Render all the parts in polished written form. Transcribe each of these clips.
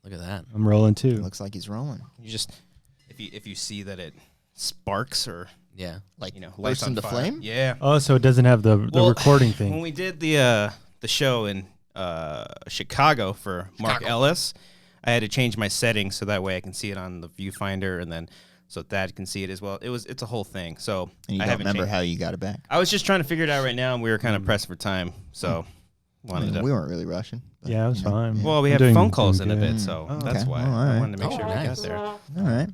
Look at that. I'm rolling too. Looks like he's rolling. You just if you see that it sparks or like lights bursts on into fire. flame. Yeah. Oh, so it doesn't have the recording thing. When we did the show in Chicago for Mark Ellis, I had to change my settings so that way I can see it on the viewfinder, and then so Thad can see it as well. It's a whole thing. So And you I don't haven't remember changed. how you got it back. I was just trying to figure it out right now, and we were kind of pressed for time, so wanted to. We weren't really rushing. But, Yeah, it was fine. Well, we I'm have phone doing calls in a good. bit, so Oh, that's okay. why Oh, all I right. wanted to make sure we got nice. there. All right.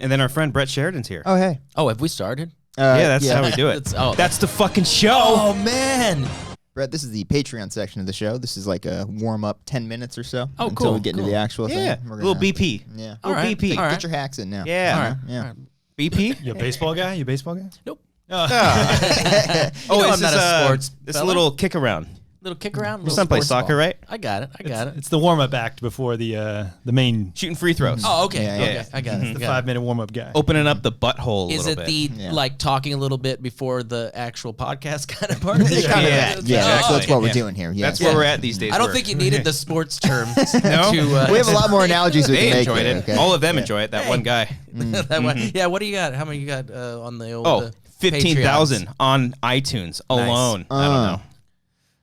And then our friend Brett Sheridan's here. Oh, hey. Oh, have we started? Yeah, that's how we do it. That's the fucking show. Oh, man. Brett, this is the Patreon section of the show. This is like a warm-up 10 minutes or so Oh, until we cool, get into cool. the actual Yeah, thing. We're little gonna- BP. Yeah. All right. BP. All right. Get your hacks in now. Yeah. All right. Yeah. All right. BP. You a baseball guy? You a baseball guy? Nope. Oh, I'm this not is a sports This is a fella. little kick around. Little kick around. Your Little son plays sports soccer, ball. right? I got it. It's the warm up act before the main Shooting free throws. Oh, okay. Yeah, Okay. yeah. I got it. the I got it. 5-minute warm up guy. Opening up the butthole a Is little it bit. the like talking a little bit before the actual podcast kind of part? Of the show? Kind of Yeah, that. yeah, Yeah, that's exactly. what we're Yeah. doing here. Yeah. That's where we're at these days. I don't think you needed the sports terms. No? to, we have a lot more analogies we They can make enjoyed here, it. okay? All of them enjoy it. That one guy. that one. Yeah. What do you got? How many you got on the old? Oh, 15,000 on iTunes alone. I don't know.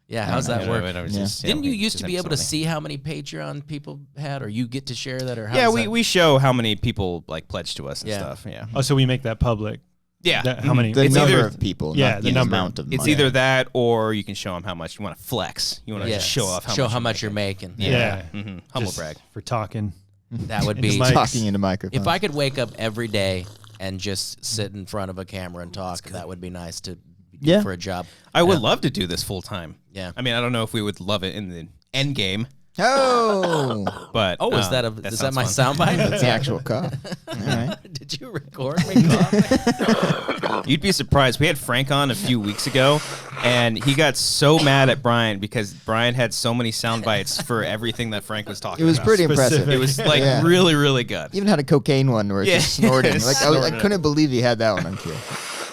Yeah. How's that work? Didn't you used to be able to see how many Patreon people had, or you get to share that, or how Yeah, does we, that- we show how many people like pledge to us and Yeah. stuff. Yeah. Oh, so we make that public. Yeah. How many? The It's number either- of people, Yeah, not the the number. amount of It's money. either that or you can show them how much you want to flex. You want to just show off how much you're making. Yeah. Humble Just brag. for talking. That would Into be mics. talking into microphones. if I could wake up every day and just sit in front of a camera and talk. That would be nice to Yeah. for a job. I would love to do this full time. Yeah. I mean, I don't know if we would love it in the end game, Oh, but Is that is that my soundbite? that's the actual cut. All right. Did you record me coughing? You'd be surprised. We had Frank on a few weeks ago, and he got so mad at Brian because Brian had so many sound bites for everything that Frank was talking It was about. pretty impressive. It was like Yeah. really, really good. Even had a cocaine one where it's Yeah. just snorting. Like I Snorting. couldn't believe he had that one on cue.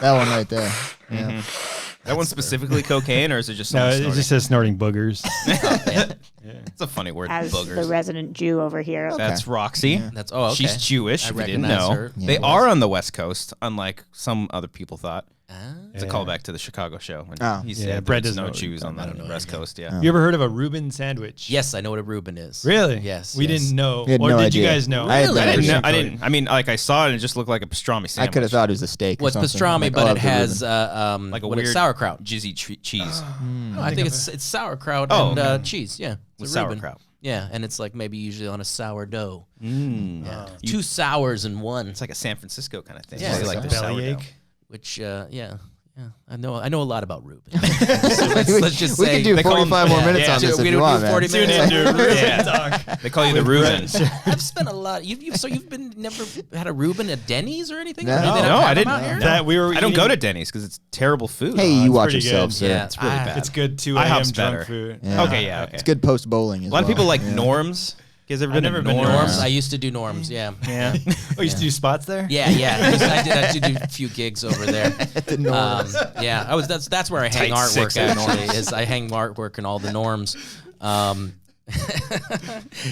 That one right there. Yeah. That one's specifically cocaine, or is it just No, someone it snorting? just says snorting boogers. It's a funny word, As the boogers. resident Jew over here. That's Roxy. That's okay. She's Jewish. I If you didn't recognize know, her. they are on the West Coast, unlike some other people thought. Ah. It's a callback to the Chicago show. When Oh. he Yeah, said Brett there's doesn't know no what Jews on the West Coast. Yeah. You ever heard of a Reuben sandwich? Yes, I know what a Reuben is. Really? Yes. We yes. didn't know. We had Or no did you idea. guys know? I had Really? never I didn't. seen Know, it. I didn't. I mean, like I saw it, and it just looked like a pastrami I sandwich. could have thought it was a steak. Well, it's or something. pastrami, Like, but oh, it the has Reuben. like a what is weird sauerkraut. jizzy cheese. No, I think it's sauerkraut Oh, and cheese. Yeah, With it's a Reuben. sauerkraut. Yeah, and it's like maybe usually on a sourdough. Yeah. Two sours in one. It's like a San Francisco kind of thing. Yeah, They it's like like the bellyache. sourdough. Which I know a lot about Reuben. So let's just we say could do they call 45 more them- minutes yeah, on this we if do you want, 40 man. minutes. Yeah. They call you the Reuben. I've spent a lot. You've been never had a Reuben at Denny's or anything? No. Or do they not No, have I them didn't. out here? That we were I don't eating- go to Denny's because it's terrible food. Hey, it's you watch pretty yourself, good. sir. Yeah, It's really bad. It's good 2 a.m. IHOP's drunk better. food. Yeah. Okay, yeah, okay. It's good post bowling as A lot of people like yeah. Norms. You guys ever been never to been to Norms? Norms. I used to do Norms. Yeah. Yeah. Oh, you used to do spots there? Yeah. I did do a few gigs over there. The Norms. Yeah, that's where I hang Tight artwork six at actually. Norms. Is I hang artwork in all the Norms.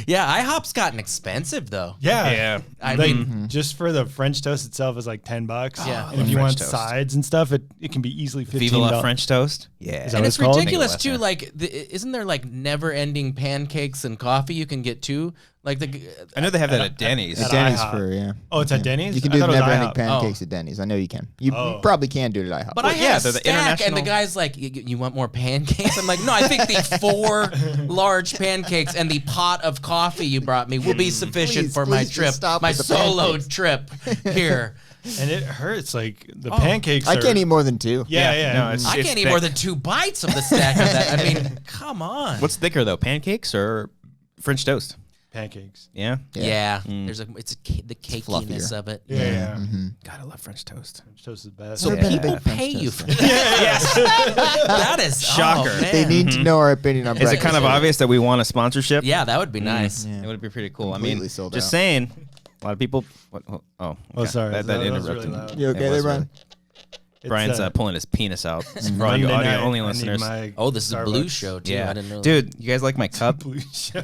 Yeah, IHOP's gotten expensive though. Yeah. Yeah. I like, mean, just for the French toast itself is like $10. Yeah. And if you French want toast. sides and stuff, it can be easily $15. Viva la French toast. Yeah. Is that and what it's it's called? ridiculous Make it too. less, Like, isn't there like never-ending pancakes and coffee you can get too? Like I know they have that at Denny's. At Denny's IHOP. for, yeah. Oh, it's at Denny's? You can I do thought it was never-ending IHOP. pancakes at Denny's. I know you can. You probably can do it at IHOP. But I yeah, had a they're the stack, and the international- guy's like, "You want more pancakes?" I'm like, "No, I think the 4 large pancakes and the pot of coffee you brought me will be sufficient Please, for my please just trip, stop my with the solo pancakes. trip here." And it hurts. Like, the pancakes I are... can't eat more than 2. Yeah. No, it's- I can't eat more than 2 bites of the stack of that. I mean, come on. What's thicker though, pancakes or French toast? pancakes. Yeah. Yeah, there's the cakiness fluffier. of it. Yeah. God, I love French toast. French toast is the best. So Never been a people big French pay you toast for fan. that. That is Shocker. Oh, man. They need to know our opinion on Is it breakfast. kind of obvious that we want a sponsorship? Yeah, that would be nice. Yeah. It would be pretty cool. Completely I mean, sold just out. saying, a lot of people. What, oh, okay. Oh, sorry. That That was interrupted. really loud. You okay It there, was Brian? Brian's pulling his penis out for all you Monday audio night, only I need listeners. my Oh, this is a blue Starbucks. show too. Yeah, I didn't know. dude, you guys like my cup? Blue show.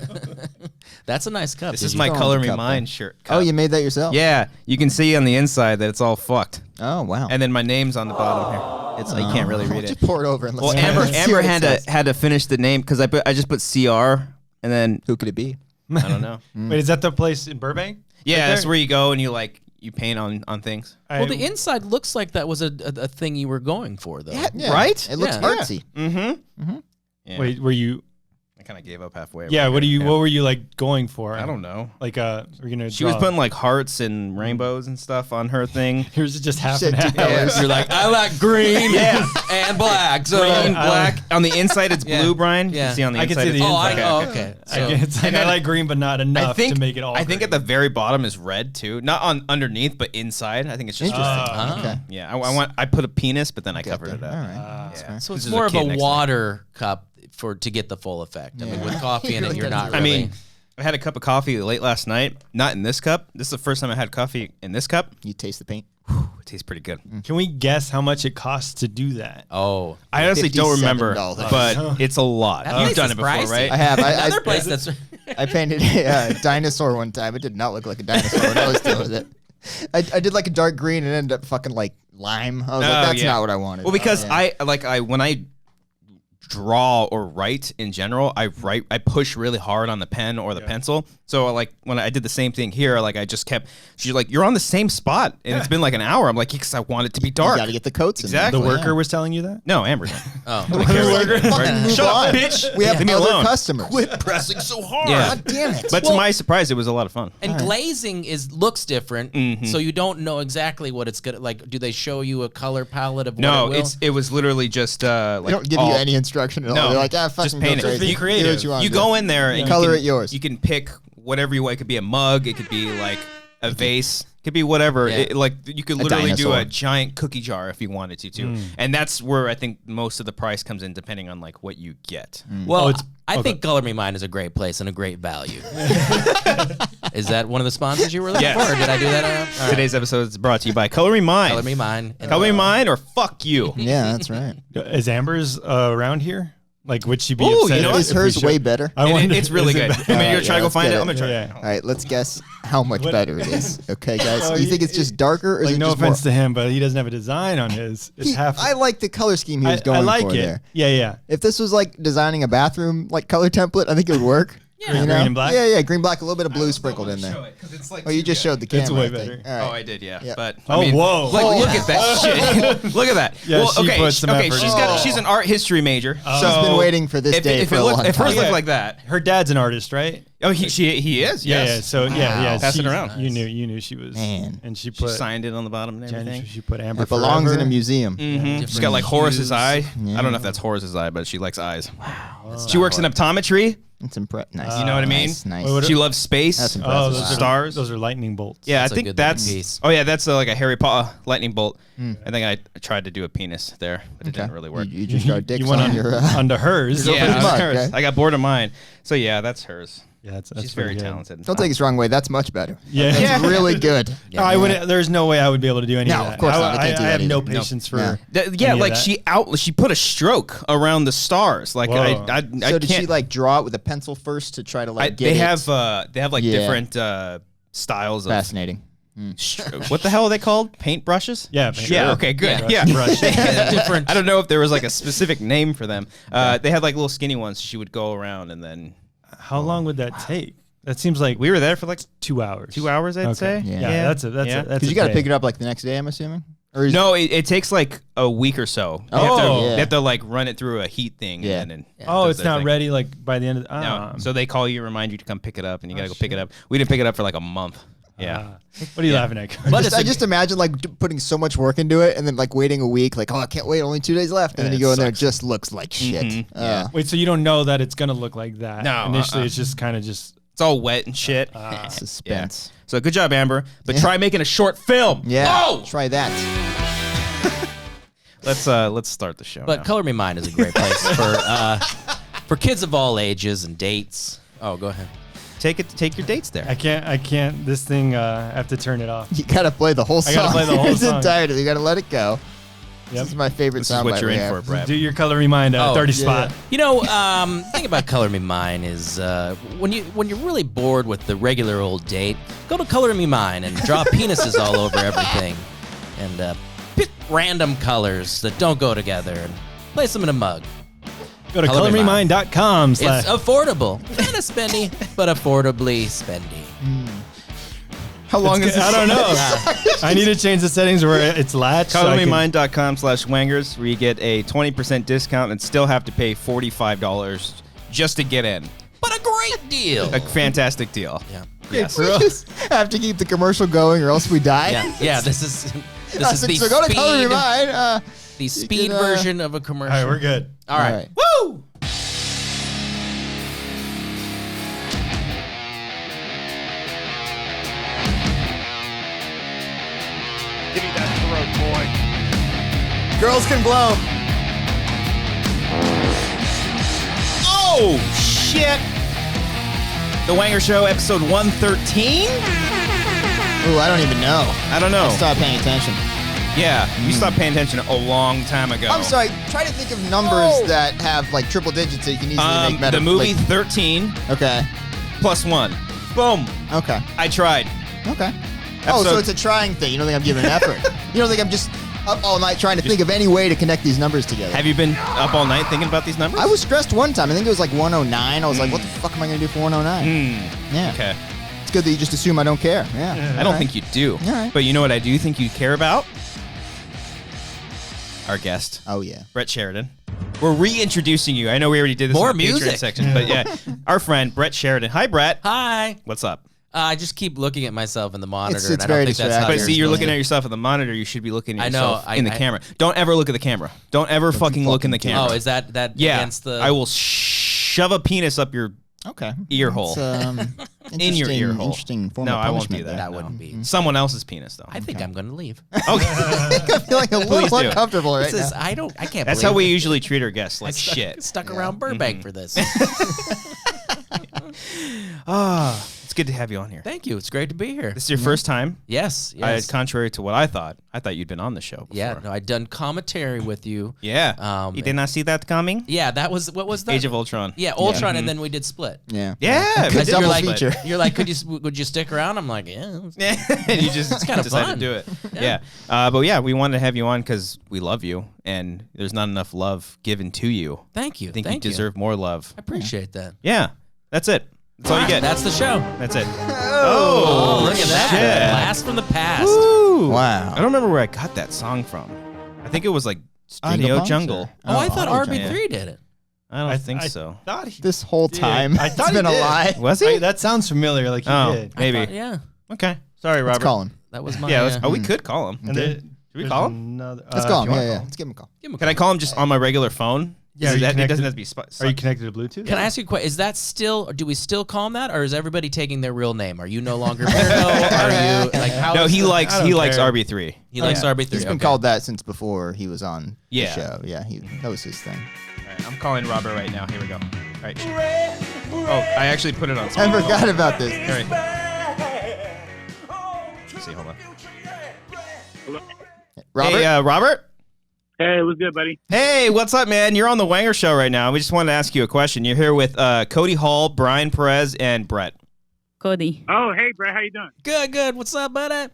That's a nice cup. This Did is you- my throw in Color the Me cup Mine there? shirt. Oh, cup. you made that yourself? Yeah, you can see on the inside that it's all fucked, Oh, wow. and then my name's on the bottom here. It's you can't really read it. Just pour it over and let's Well, see Amber what it had says. to finish the name because I just put CR and then Who could it be? I don't know. Wait, is that the place in Burbank? Yeah, Right that's there? where you go and you paint on things. Well, the inside looks like that was a thing you were going for, though. Yeah, Right? It looks Yeah. artsy. Mm-hmm. Yeah. Wait, were you? I kind of gave up halfway. Yeah. but What do you? yeah. What were you like going for? I don't know. Like, we're gonna. She was draw- putting like hearts and rainbows and stuff on her thing. Here's just half Said and half. two colors. You're like, I like green and black. So Green, black. On the inside, it's Yeah. blue, Brian. You Yeah. can see on the I can inside. see it's the Oh, inside. okay. I So, it's like I like green, but not enough to make it all. I think at green. the very bottom is red too. Not on underneath, but inside. I think it's just Interesting. Oh. Okay. Yeah, I put a penis, but then I Got covered it there. up. All right. That's Yeah. fair. so This it's is more of kid a next to me. water cup to get the full effect. I mean, Yeah. with coffee in it, you're not. I Really, mean, I had a cup of coffee late last night. Not in this cup. This is the first time I had coffee in this cup. You taste the paint. It tastes pretty good. Can we guess how much it costs to do that? oh, I honestly don't remember, $57. but it's a lot. That You've place done is it before, pricey. right? I have. another place that's. I painted a dinosaur one time. It did not look like a dinosaur when I was doing with it. I did like a dark green and it ended up fucking like lime. I was Oh, like, that's yeah. not what I wanted. Well, because Yeah. when I draw or write in general, I push really hard on the pen or the pencil. So like when I did the same thing here, like I just kept. She's like, "You're on the same spot," and it's been like an hour. I'm like, "Because I want it to be You dark." got to get the coats in there. Exactly. The worker was telling you that? No, Amber. Oh, Fucking move Shut on. up, bitch. We have Leave me other alone. customers. quit pressing so hard. Yeah. God damn it. But to my surprise, it was a lot of fun. And glazing looks different, Mm-hmm. so you don't know exactly what it's gonna like. Do they show you a color palette of No, what it will? it was literally just like they don't give all- you any instruction at all. No, They're like, ah, just fucking paint go it. crazy. Be creative. Do what you want You to go do. in there and Color you it can, yours. You can pick whatever you want. It could be a mug. It could be like a vase. It could be whatever. Yeah. Like you could literally do dinosaur. a giant cookie jar if you wanted to too. And that's where I think most of the price comes in, depending on like what you get. Well, it's- I think Color Me Mine is a great place and a great value. Is that one of the sponsors you were looking Yes. for, or did I do that? All right. Today's episode is brought to you by Color Me Mine. Color Me Mine. Color Me Mine or fuck you. Yeah, that's right. Is Amber's around here? Like, would she be Ooh, upset? you know if- what? Is if we hers showed- way better? I wonder, It's really is it good. better? I mean, you're Alright, trying to go let's find get it. it. I'm gonna try. Yeah. All right, let's guess how much What- better it is. Okay, guys. Oh, You think it's just darker or is Like, it no just offense more? to him, but he doesn't have a design on his. It's half. I like the color scheme he was going I like for it. there. Yeah, yeah. If this was like designing a bathroom like color template, I think it would work. Yeah. You Green know? and black? Yeah, green, black, a little bit of blue sprinkled in there. Oh, you just showed the camera. It's way I think. better. All right. Oh, I did, yeah. Yeah. But Oh, I mean, whoa. Like, Oh. look at that shit. Look at that. Yeah, well, she okay, put some effort she's into it. she's an art history major. So She's been waiting for this if, day if for it a looked, long if hers time. looked Yeah. like that. Her dad's an artist, right? Oh, he is. Yeah, Yes. yeah. So yeah. Pass it she- around. You knew she was. Man. And she She put. signed it on the bottom and everything. She put Amber. It belongs in Forever. a museum. She's got like Horace's hues. eye. Yeah. I don't know if that's Horace's eye, but she likes eyes. Wow. She works in optometry. It's nice. You know what I mean? Nice, nice. Wait, what She loves space. That's Oh, impressive. those are Stars. Those are lightning bolts. Yeah, That's a I think good that's. looking piece. Oh yeah, that's like a Harry Potter lightning bolt. I think I tried to do a penis there, but it Okay. didn't really work. You just got dicks You went on on your. onto hers. Your Yeah, open that's mug, hers. okay. I got bored of mine. So yeah, that's hers. Yeah, that's She's pretty very good. talented. Don't take us the wrong way. That's much better. Yeah. That's really good. No, I wouldn't. There's no way I would be able to do any No, of that. of course not. I can't do I that have no either. No. patience for. Yeah. Yeah, any of like that. she put a stroke around the stars. Like I Whoa. I So can't. did she like draw it with a pencil first to try to like get they it? have like Yeah. different styles of Fascinating. what the hell are they called? Paintbrushes? Yeah, Yeah. Okay. Good. Yeah. Brush. different. I don't know if there was like a specific name for them. They had like little skinny ones. She would go around and then How long would that take? That seems like we were there for like 2 hours. 2 hours, I'd say. Yeah. Yeah, that's a Yeah. that's Because you got to pick it up like the next day, I'm assuming. Or is No, it takes like a week or so. They have to, Oh. Yeah. they have to like run it through a heat thing. Yeah. And then Oh, does it's their not thing. ready like by the end of the, No. So they call you, remind you to come pick it up, and you gotta go pick it up. We didn't pick it up for like a month. Yeah. What are you laughing at? I just imagine like putting so much work into it and then like waiting a week, like, oh, I can't wait, only 2 days left. And then Yeah, you go it in there, it sucks. just looks like shit. Wait, so you don't know that it's gonna look like that? No, Initially, it's just kind of just. It's all wet and shit. Suspense. So good job, Amber. But try making a short film. Yeah. Oh! Try that. Let's start the show. But now. Color Me Mine is a great place for kids of all ages and dates. Oh, go ahead. take your dates there. I can't. This thing. I have to turn it off. You got to play the whole song. I gotta play the whole It's song. entirety. You got to let it go. This is my favorite This is soundbite. what you're we in have. for, Brett. Do your Color Me Mine Oh, 30 yeah. spot. You know, thing about Color Me Mine is when you're really bored with the regular old date, go to Color Me Mine and draw penises all over everything, and pick random colors that don't go together and place them in a mug. Go to Color Me Mine. colormemine.com. It's affordable, kind of spendy, but affordably spendy. How long is this? I don't know. I need to change the settings where it's latched. so I can- ColorMeMine.com/Wangers, where you get a 20% discount and still have to pay $45 just to get in. But a great deal. A fantastic deal. Yeah. Yes. We just have to keep the commercial going, or else we die. Yeah. This is the so go to Color Me speed, Mine. the speed can, version of a commercial. All right, we're good. All right. Woo! Give me that throat, boy. Girls can blow. Oh, shit. The Wanger Show, episode 113? Ooh, I don't even know. I don't know. Stop paying attention. Yeah, you stopped paying attention a long time ago. I'm sorry. Try to think of numbers that have like triple digits so you can easily make meta. The movie like- 13 Okay. plus 1. Boom. Okay. I tried. Okay. Oh, so Episode- it's a trying thing. You don't think I'm giving an effort. You don't think I'm just up all night trying to think of any way to connect these numbers together. Have you been up all night thinking about these numbers? I was stressed one time. I think it was like 109. I was like, what the fuck am I going to do for 109? Yeah. Okay. It's good that you just assume I don't care. Yeah. I don't think you do. All right. But you know what I do think you care about? Our guest, Oh, yeah. Brett Sheridan. We're reintroducing you. I know we already did this More in the Patreon music. section, but yeah, our friend Brett Sheridan. Hi, Brett. Hi. What's up? I just keep looking at myself in the monitor, It's and I very don't think that's how distracting. But you're see, you're supposed looking to. at yourself at the monitor. You should be looking at I know, yourself in the I- camera. Don't ever look at the camera. Don't ever fucking look in the camera. Oh, is that yeah? against the? I will shove a penis up your Okay. ear hole. In your ear hole. Interesting form No, of I won't punishment do there. that no. wouldn't be. Someone else's penis, though. I think I'm going to leave. Okay. I'm feeling a Please little do. uncomfortable right This is, now. I can't. That's believe how we it. usually treat our guests, like shit. Stuck around Burbank for this. It's good to have you on here. Thank you. It's great to be here. This is your first time. Yes. Contrary to what I thought you'd been on the show before. Yeah. No, I'd done commentary with you. Yeah. You did not see that coming? Yeah. That was what was that? Age of Ultron. Yeah, Ultron, and then we did Split. Yeah. Yeah. we A did double do like, Split. feature. You're like, would you stick around? I'm like, yeah. Yeah. And you just kinda decided fun. to do it. Yeah. But yeah, we wanted to have you on because we love you, and there's not enough love given to you. Thank you. I think Thank you deserve more love. I appreciate that. Yeah. That's it. That's all you get. That's the show. That's it. Oh, look at that. shit. Blast from the past. Woo. Wow. I don't remember where I got that song from. I think it was like Audio Punks, Jungle. or- Oh, I thought Audio RB3 Jungle. did it. I don't think I so. thought he This whole did. time, I thought it's been he a did. lie. Was he? That sounds familiar. Like he Oh, did. maybe. Yeah. Okay. Sorry, Robert. Let's call him. That was my. Yeah. We could call him. And then, Should we call him? Let's call him. Yeah, yeah. Let's give him a call. Give him a Can I call him just on my regular phone? Yeah, are Is you that, it connected- doesn't have to be. Are you connected to Bluetooth? Can I ask you a question? Is that still, or do we still call him that, or is everybody taking their real name? Are you no longer Weirdo? Are you like how? No, is he the- likes I don't care. RB3. He likes Yeah. RB3. He's been okay. called that since before he was on Yeah. the show. Yeah, that was his thing. All right, I'm calling Robert right now. Here we go. All right. Oh, I actually put it on. I speaker. forgot about this. All right. Let's see. Hold on. Robert? Hey, Robert. Hey, what's good, buddy? Hey, what's up, man? You're on the Wanger Show right now. We just wanted to ask you a question. You're here with Cody Hall, Brian Perez, and Brett. Cody. Oh, hey, Brett, how you doing? Good. What's up, buddy?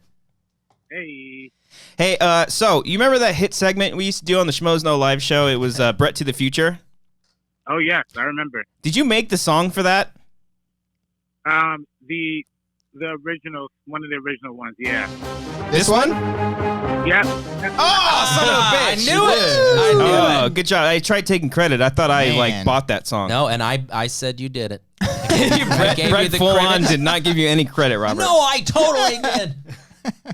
Hey. Hey, so you remember that hit segment we used to do on the Schmoes No Live show? It was Brett to the Future. Oh, yes, I remember. Did you make the song for that? The original, one of the original ones, yeah. This one? Yeah. Oh, son of a bitch! I knew it. I knew Oh, it. good job. I tried taking credit. I thought I Man. bought that song. No, and I said you did it. Brett, gave you Brett the full credit. on did not give you any credit, Robert. No, I totally did.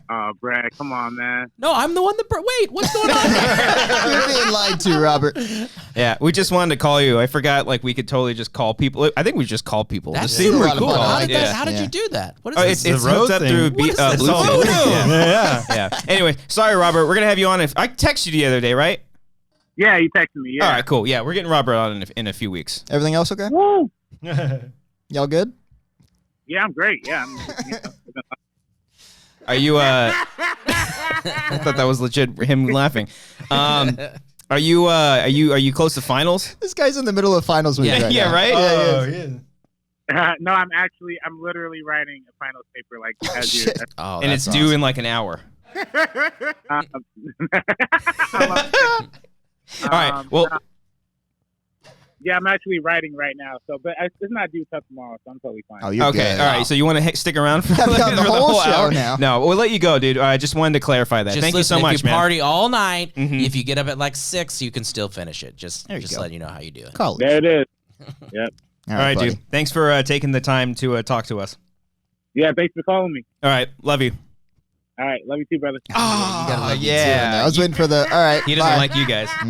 Oh, Brett, come on, man. No, I'm the one that. Wait, what's going on here? You're being lied to, Robert. Yeah, we just wanted to call you. I forgot, like, we could totally just call people. I think we just call people. That's Just see if super we cool. could call. I How did, like that, that. how did Yeah. you do that? What is Oh, this? it's The road hooked up thing. through What is this? Bluetooth. Voodoo. Yeah. Yeah. Anyway, sorry, Robert. We're gonna have you on. If I texted you the other day, right? Yeah, you texted me, yeah. All right, cool. Yeah, we're getting Robert on in a few weeks. Everything else okay? Woo! Y'all good? Yeah, I'm great, yeah. Are you I thought that was legit him laughing. Are you close to finals? This guy's in the middle of finals week. Yeah, right yeah, now. right? Oh, yeah. No, I'm literally writing a finals paper like as you. Shit. Oh, And it's that's due awesome. in like an hour. All right. Well, yeah, I'm actually writing right now. So, but it's not due till tomorrow, so I'm totally fine. Oh, you're okay. good. All right. So you want to stick around for, Have you on the for whole show hour? now? No, we'll let you go, dude. I just wanted to clarify that. Just Thank listen, you so much, if you man. party all night, Mhm. if you get up at like 6, you can still finish it. Just There you go. letting you know how you do it. College. There it is. Yep. All All right, buddy. dude. Thanks for taking the time to talk to us. Yeah, thanks for calling me. All right. Love you. All right, love you too, brother. Oh, you gotta let me do it yeah. now. I was waiting for the. All right. He doesn't bye. like you guys. I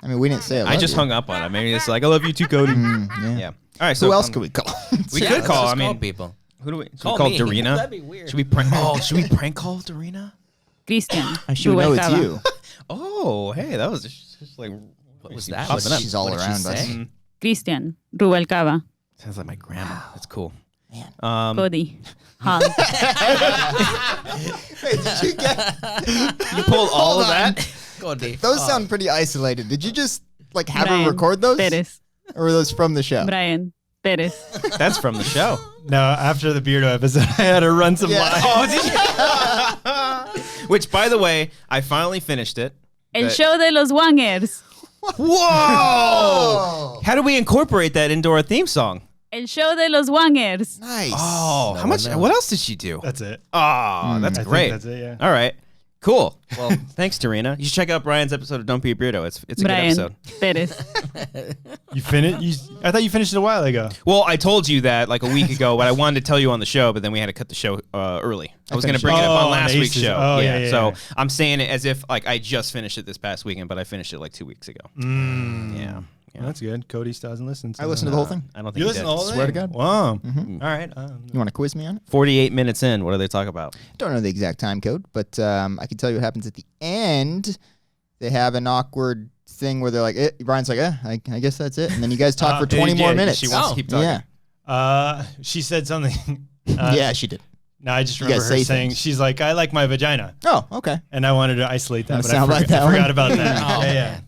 mean, we didn't say it. I just hung up on him. Maybe it's like, I love you too, Cody. Yeah. Yeah. All right. So Who else could we call? We Yeah, could let's call. just I mean, people. who do we Call call me. Darina? That'd be weird. Should we prank? Oh, should we prank call Darina? Cristian. She would know it's Rubalcaba. you. Oh, hey, that was just like What was that? She's all What did she around us. say? Cristian Rubalcaba. Sounds like my grandma. That's cool. Man. Cody. Han. Hey, did you get? You pulled all Hold of on. that? Cody. Those sound pretty isolated. Did you just like have Brian her record those, Perez. or were those from the show? Brian Perez. That's from the show. No, after the Beardo episode, I had to run some Yeah. lines. Oh, did you? Which, by the way, I finally finished it. El But- show de los Wangers. Whoa! How do we incorporate that into our theme song? El show de los Wangers. Nice. Oh, No how much? one knows. What else did she do? That's it. Oh, that's I think great. that's it, yeah. All right, cool. Well, thanks, Tarina. You should check out Brian's episode of Don't Be a Beardo. It's a good Brian episode. Perez. You finished? I thought you finished it a while ago. Well, I told you that like a week ago, but I wanted to tell you on the show, but then we had to cut the show early. I was going to bring it up Oh, on last on week's Aces. show. Oh, yeah, So yeah. I'm saying it as if like I just finished it this past weekend, but I finished it like 2 weeks ago. Yeah. Well, that's good. Cody still hasn't listened. I listened to the whole thing. I don't think You he listened did. to the whole thing? Swear to God. Wow. Mhm. All right. You want to quiz me on it? 48 minutes in. What do they talk about? Don't know the exact time code, but I can tell you what happens at the end. They have an awkward thing where they're like, Brian's like, I guess that's it. And then you guys talk for 20 more minutes. She wants to keep talking. Yeah. She said something. Yeah, she did. No, I just You remember guys her say saying, things. she's like, I like my vagina. Oh, okay. And I wanted to isolate that, Doesn't but I sound forgot, like that I forgot one. about that. Oh, yeah.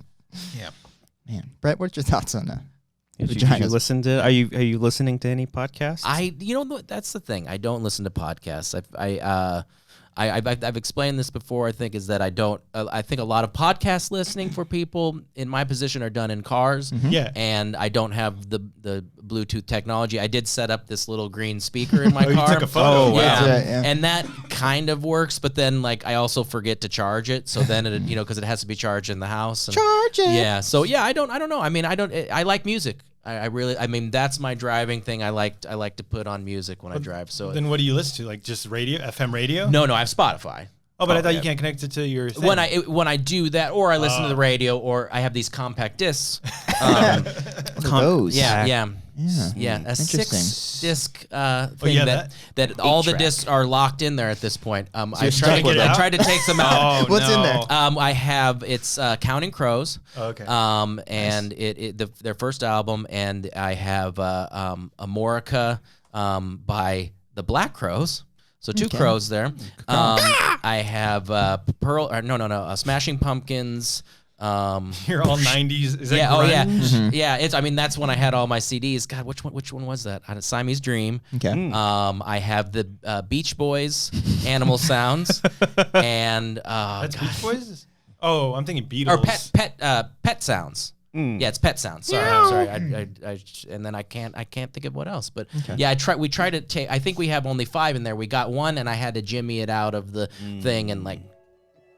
Man, Brett, what's your thoughts on that? Did you listen to? Are you listening to any podcasts? That's the thing. I don't listen to podcasts. I've explained this before. I think is that I don't. I think a lot of podcast listening for people in my position are done in cars. Yeah. And I don't have the Bluetooth technology. I did set up this little green speaker in my Oh, you car. took a photo. Oh, wow. Yeah. Yeah. And that kind of works, but then like I also forget to charge it. So then it, because it has to be charged in the house. And, Charge it. yeah. So yeah, I don't know. I mean, I like music. I mean, that's my driving thing. I like to put on music when I drive. So Then what do you listen to? Like just radio, FM radio? no, I have Spotify. Oh, but I thought yeah. you can't connect it to your thing. When I do that, or I listen to the radio, or I have these compact discs. What are those? Yeah. A Interesting. 6-disc thing yeah, that all the Eight-track. discs are locked in there at this point. you're stuck with I it. tried to take them out. Oh, What's in there? I have Counting Crows. Oh, okay. And their first album, and I have Amorica by the Black Crows. So two crows there. I have Smashing Pumpkins. You're all 90s. Is that Yeah, oh yeah, grunge? yeah. I mean, that's when I had all my CDs. God, which one was that? I had Siamese Dream. Okay. I have the Beach Boys, Animal Sounds, and That's Beach Boys? Oh, I'm thinking Beatles. or Pet Sounds. Yeah, it's Pet Sounds. Sorry. I and then I can't think of what else. But yeah, we tried to take. I think we have only 5 in there. We got one, and I had to jimmy it out of the thing and like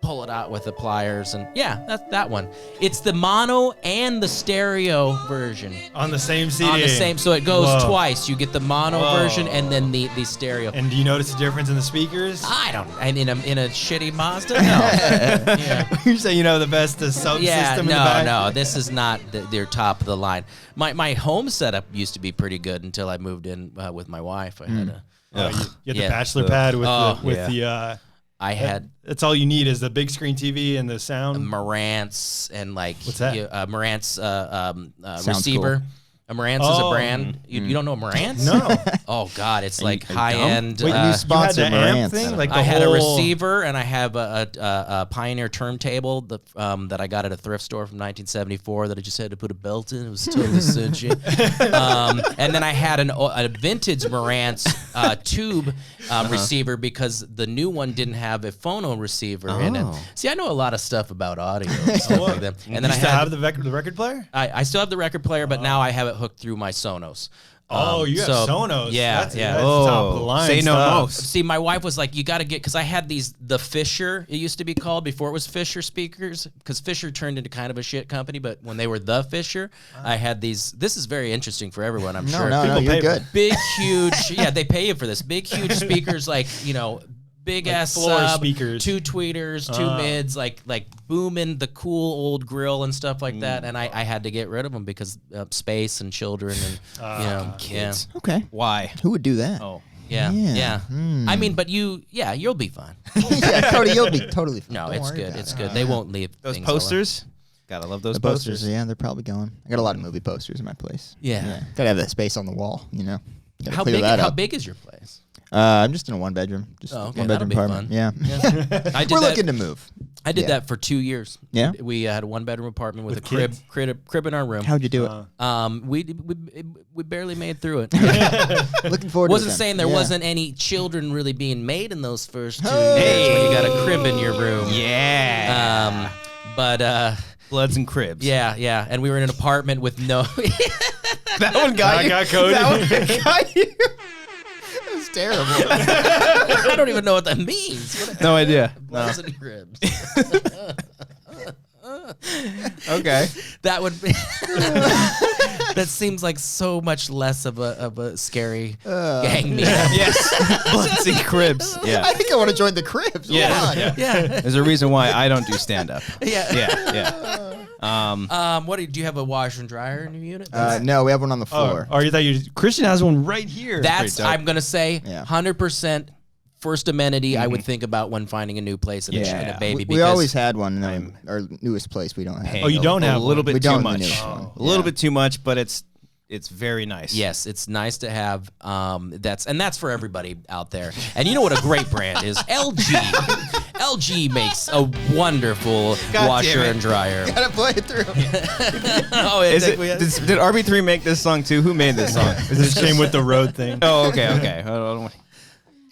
pull it out with the pliers. And yeah, that's that one. It's the mono and the stereo version On the same CD. on the same. So it goes Whoa. twice. You get the mono Whoa. version and then the stereo. And do you notice a difference in the speakers? I don't. And in a shitty Mazda, no. Yeah. You say you know the best subsystem Yeah, in the back? no, this is not their top of the line. My home setup used to be pretty good until I moved in with my wife. I had a, Oh, you get Yeah. the bachelor pad with Oh, the I had that's all you need is the big screen TV and the sound. Marantz and like What's that? Marantz Sounds receiver. A Marantz is a brand. You don't know Marantz? No. Oh God, it's like high end. Wait, new sponsor, you had the amp Marantz. thing? Like I the had a whole- receiver and I have a Pioneer turntable that I got at a thrift store from 1974 that I just had to put a belt in. It was totally cinchy. And then I had a vintage Marantz tube receiver because the new one didn't have a phono receiver in it. See, I know a lot of stuff about audio and stuff like that. And then you I still had have the record player? I still have the record player, but now I have it hooked through my Sonos. Oh, you have Sonos. Yeah, That's yeah. top of the line Say no stuff. most. See, my wife was like, you got to get, because I had the Fisher, it used to be called before it was Fisher speakers, because Fisher turned into kind of a shit company, but when they were the Fisher, I had these. This is very interesting for everyone, I'm sure. No, People you're pay for good. Big, huge, yeah, they pay you for this. Big, huge speakers, like, big ass floor sub, speakers. 2 tweeters, 2 mids, like booming the cool old grill and stuff like that. And I had to get rid of them because space and children and kids. Okay. Why? Who would do that? Oh. Yeah. I mean, but you'll be fine. Yeah, Cody, you'll be totally fine. No, Don't it's worry good. about It's it. good. They won't leave Those things alone. posters? Gotta love those The posters, yeah, they're probably going. I got a lot of movie posters in my place. Yeah. Gotta have that space on the wall, Gotta How clear big? that How up. big is your place? I'm just in a 1-bedroom. Just Oh, okay, 1 that'll bedroom be apartment. fun. Yeah. I did We're that. looking to move. I did yeah. that for 2 years. Yeah? We had a 1-bedroom apartment with a With crib in our room. How'd you do it? We barely made through it. Looking forward to it. Wasn't then. saying there Yeah. wasn't any children really being made in those first 2 Hey! years when you got a crib in your room. Yeah. But Bloods and cribs. yeah, and we were in an apartment with no. That one got I you. got Cody. That one got you. It's terrible. I don't even know what that means. What No idea. Bloods and cribs. Okay. That would be. That seems like so much less of a scary gang meeting. Yes. Bloods and cribs. Yeah. I think I want to join the cribs. Yeah. Hold on. Yeah. Yeah, There's a reason why I don't do stand up. yeah. Yeah. What do you have a washer and dryer in your unit? No, we have one on the floor. Oh, you thought Christian has one right here. That's pretty dope. I'm gonna say Yeah. 100% first amenity I would think about when finding a new place and, Yeah. and a baby. We because always had one in our newest place. We don't have. Oh, you don't a have little one. We bit too don't in the much. newest one. A little Yeah. bit too much, but it's very nice. Yes, it's nice to have. That's for everybody out there. And you know what a great brand is? LG. LG makes a wonderful God washer damn it. and dryer. Gotta play it through. Oh, Is it, did RB3 make this song too? Who made this song? It just came with the road thing. Oh, okay.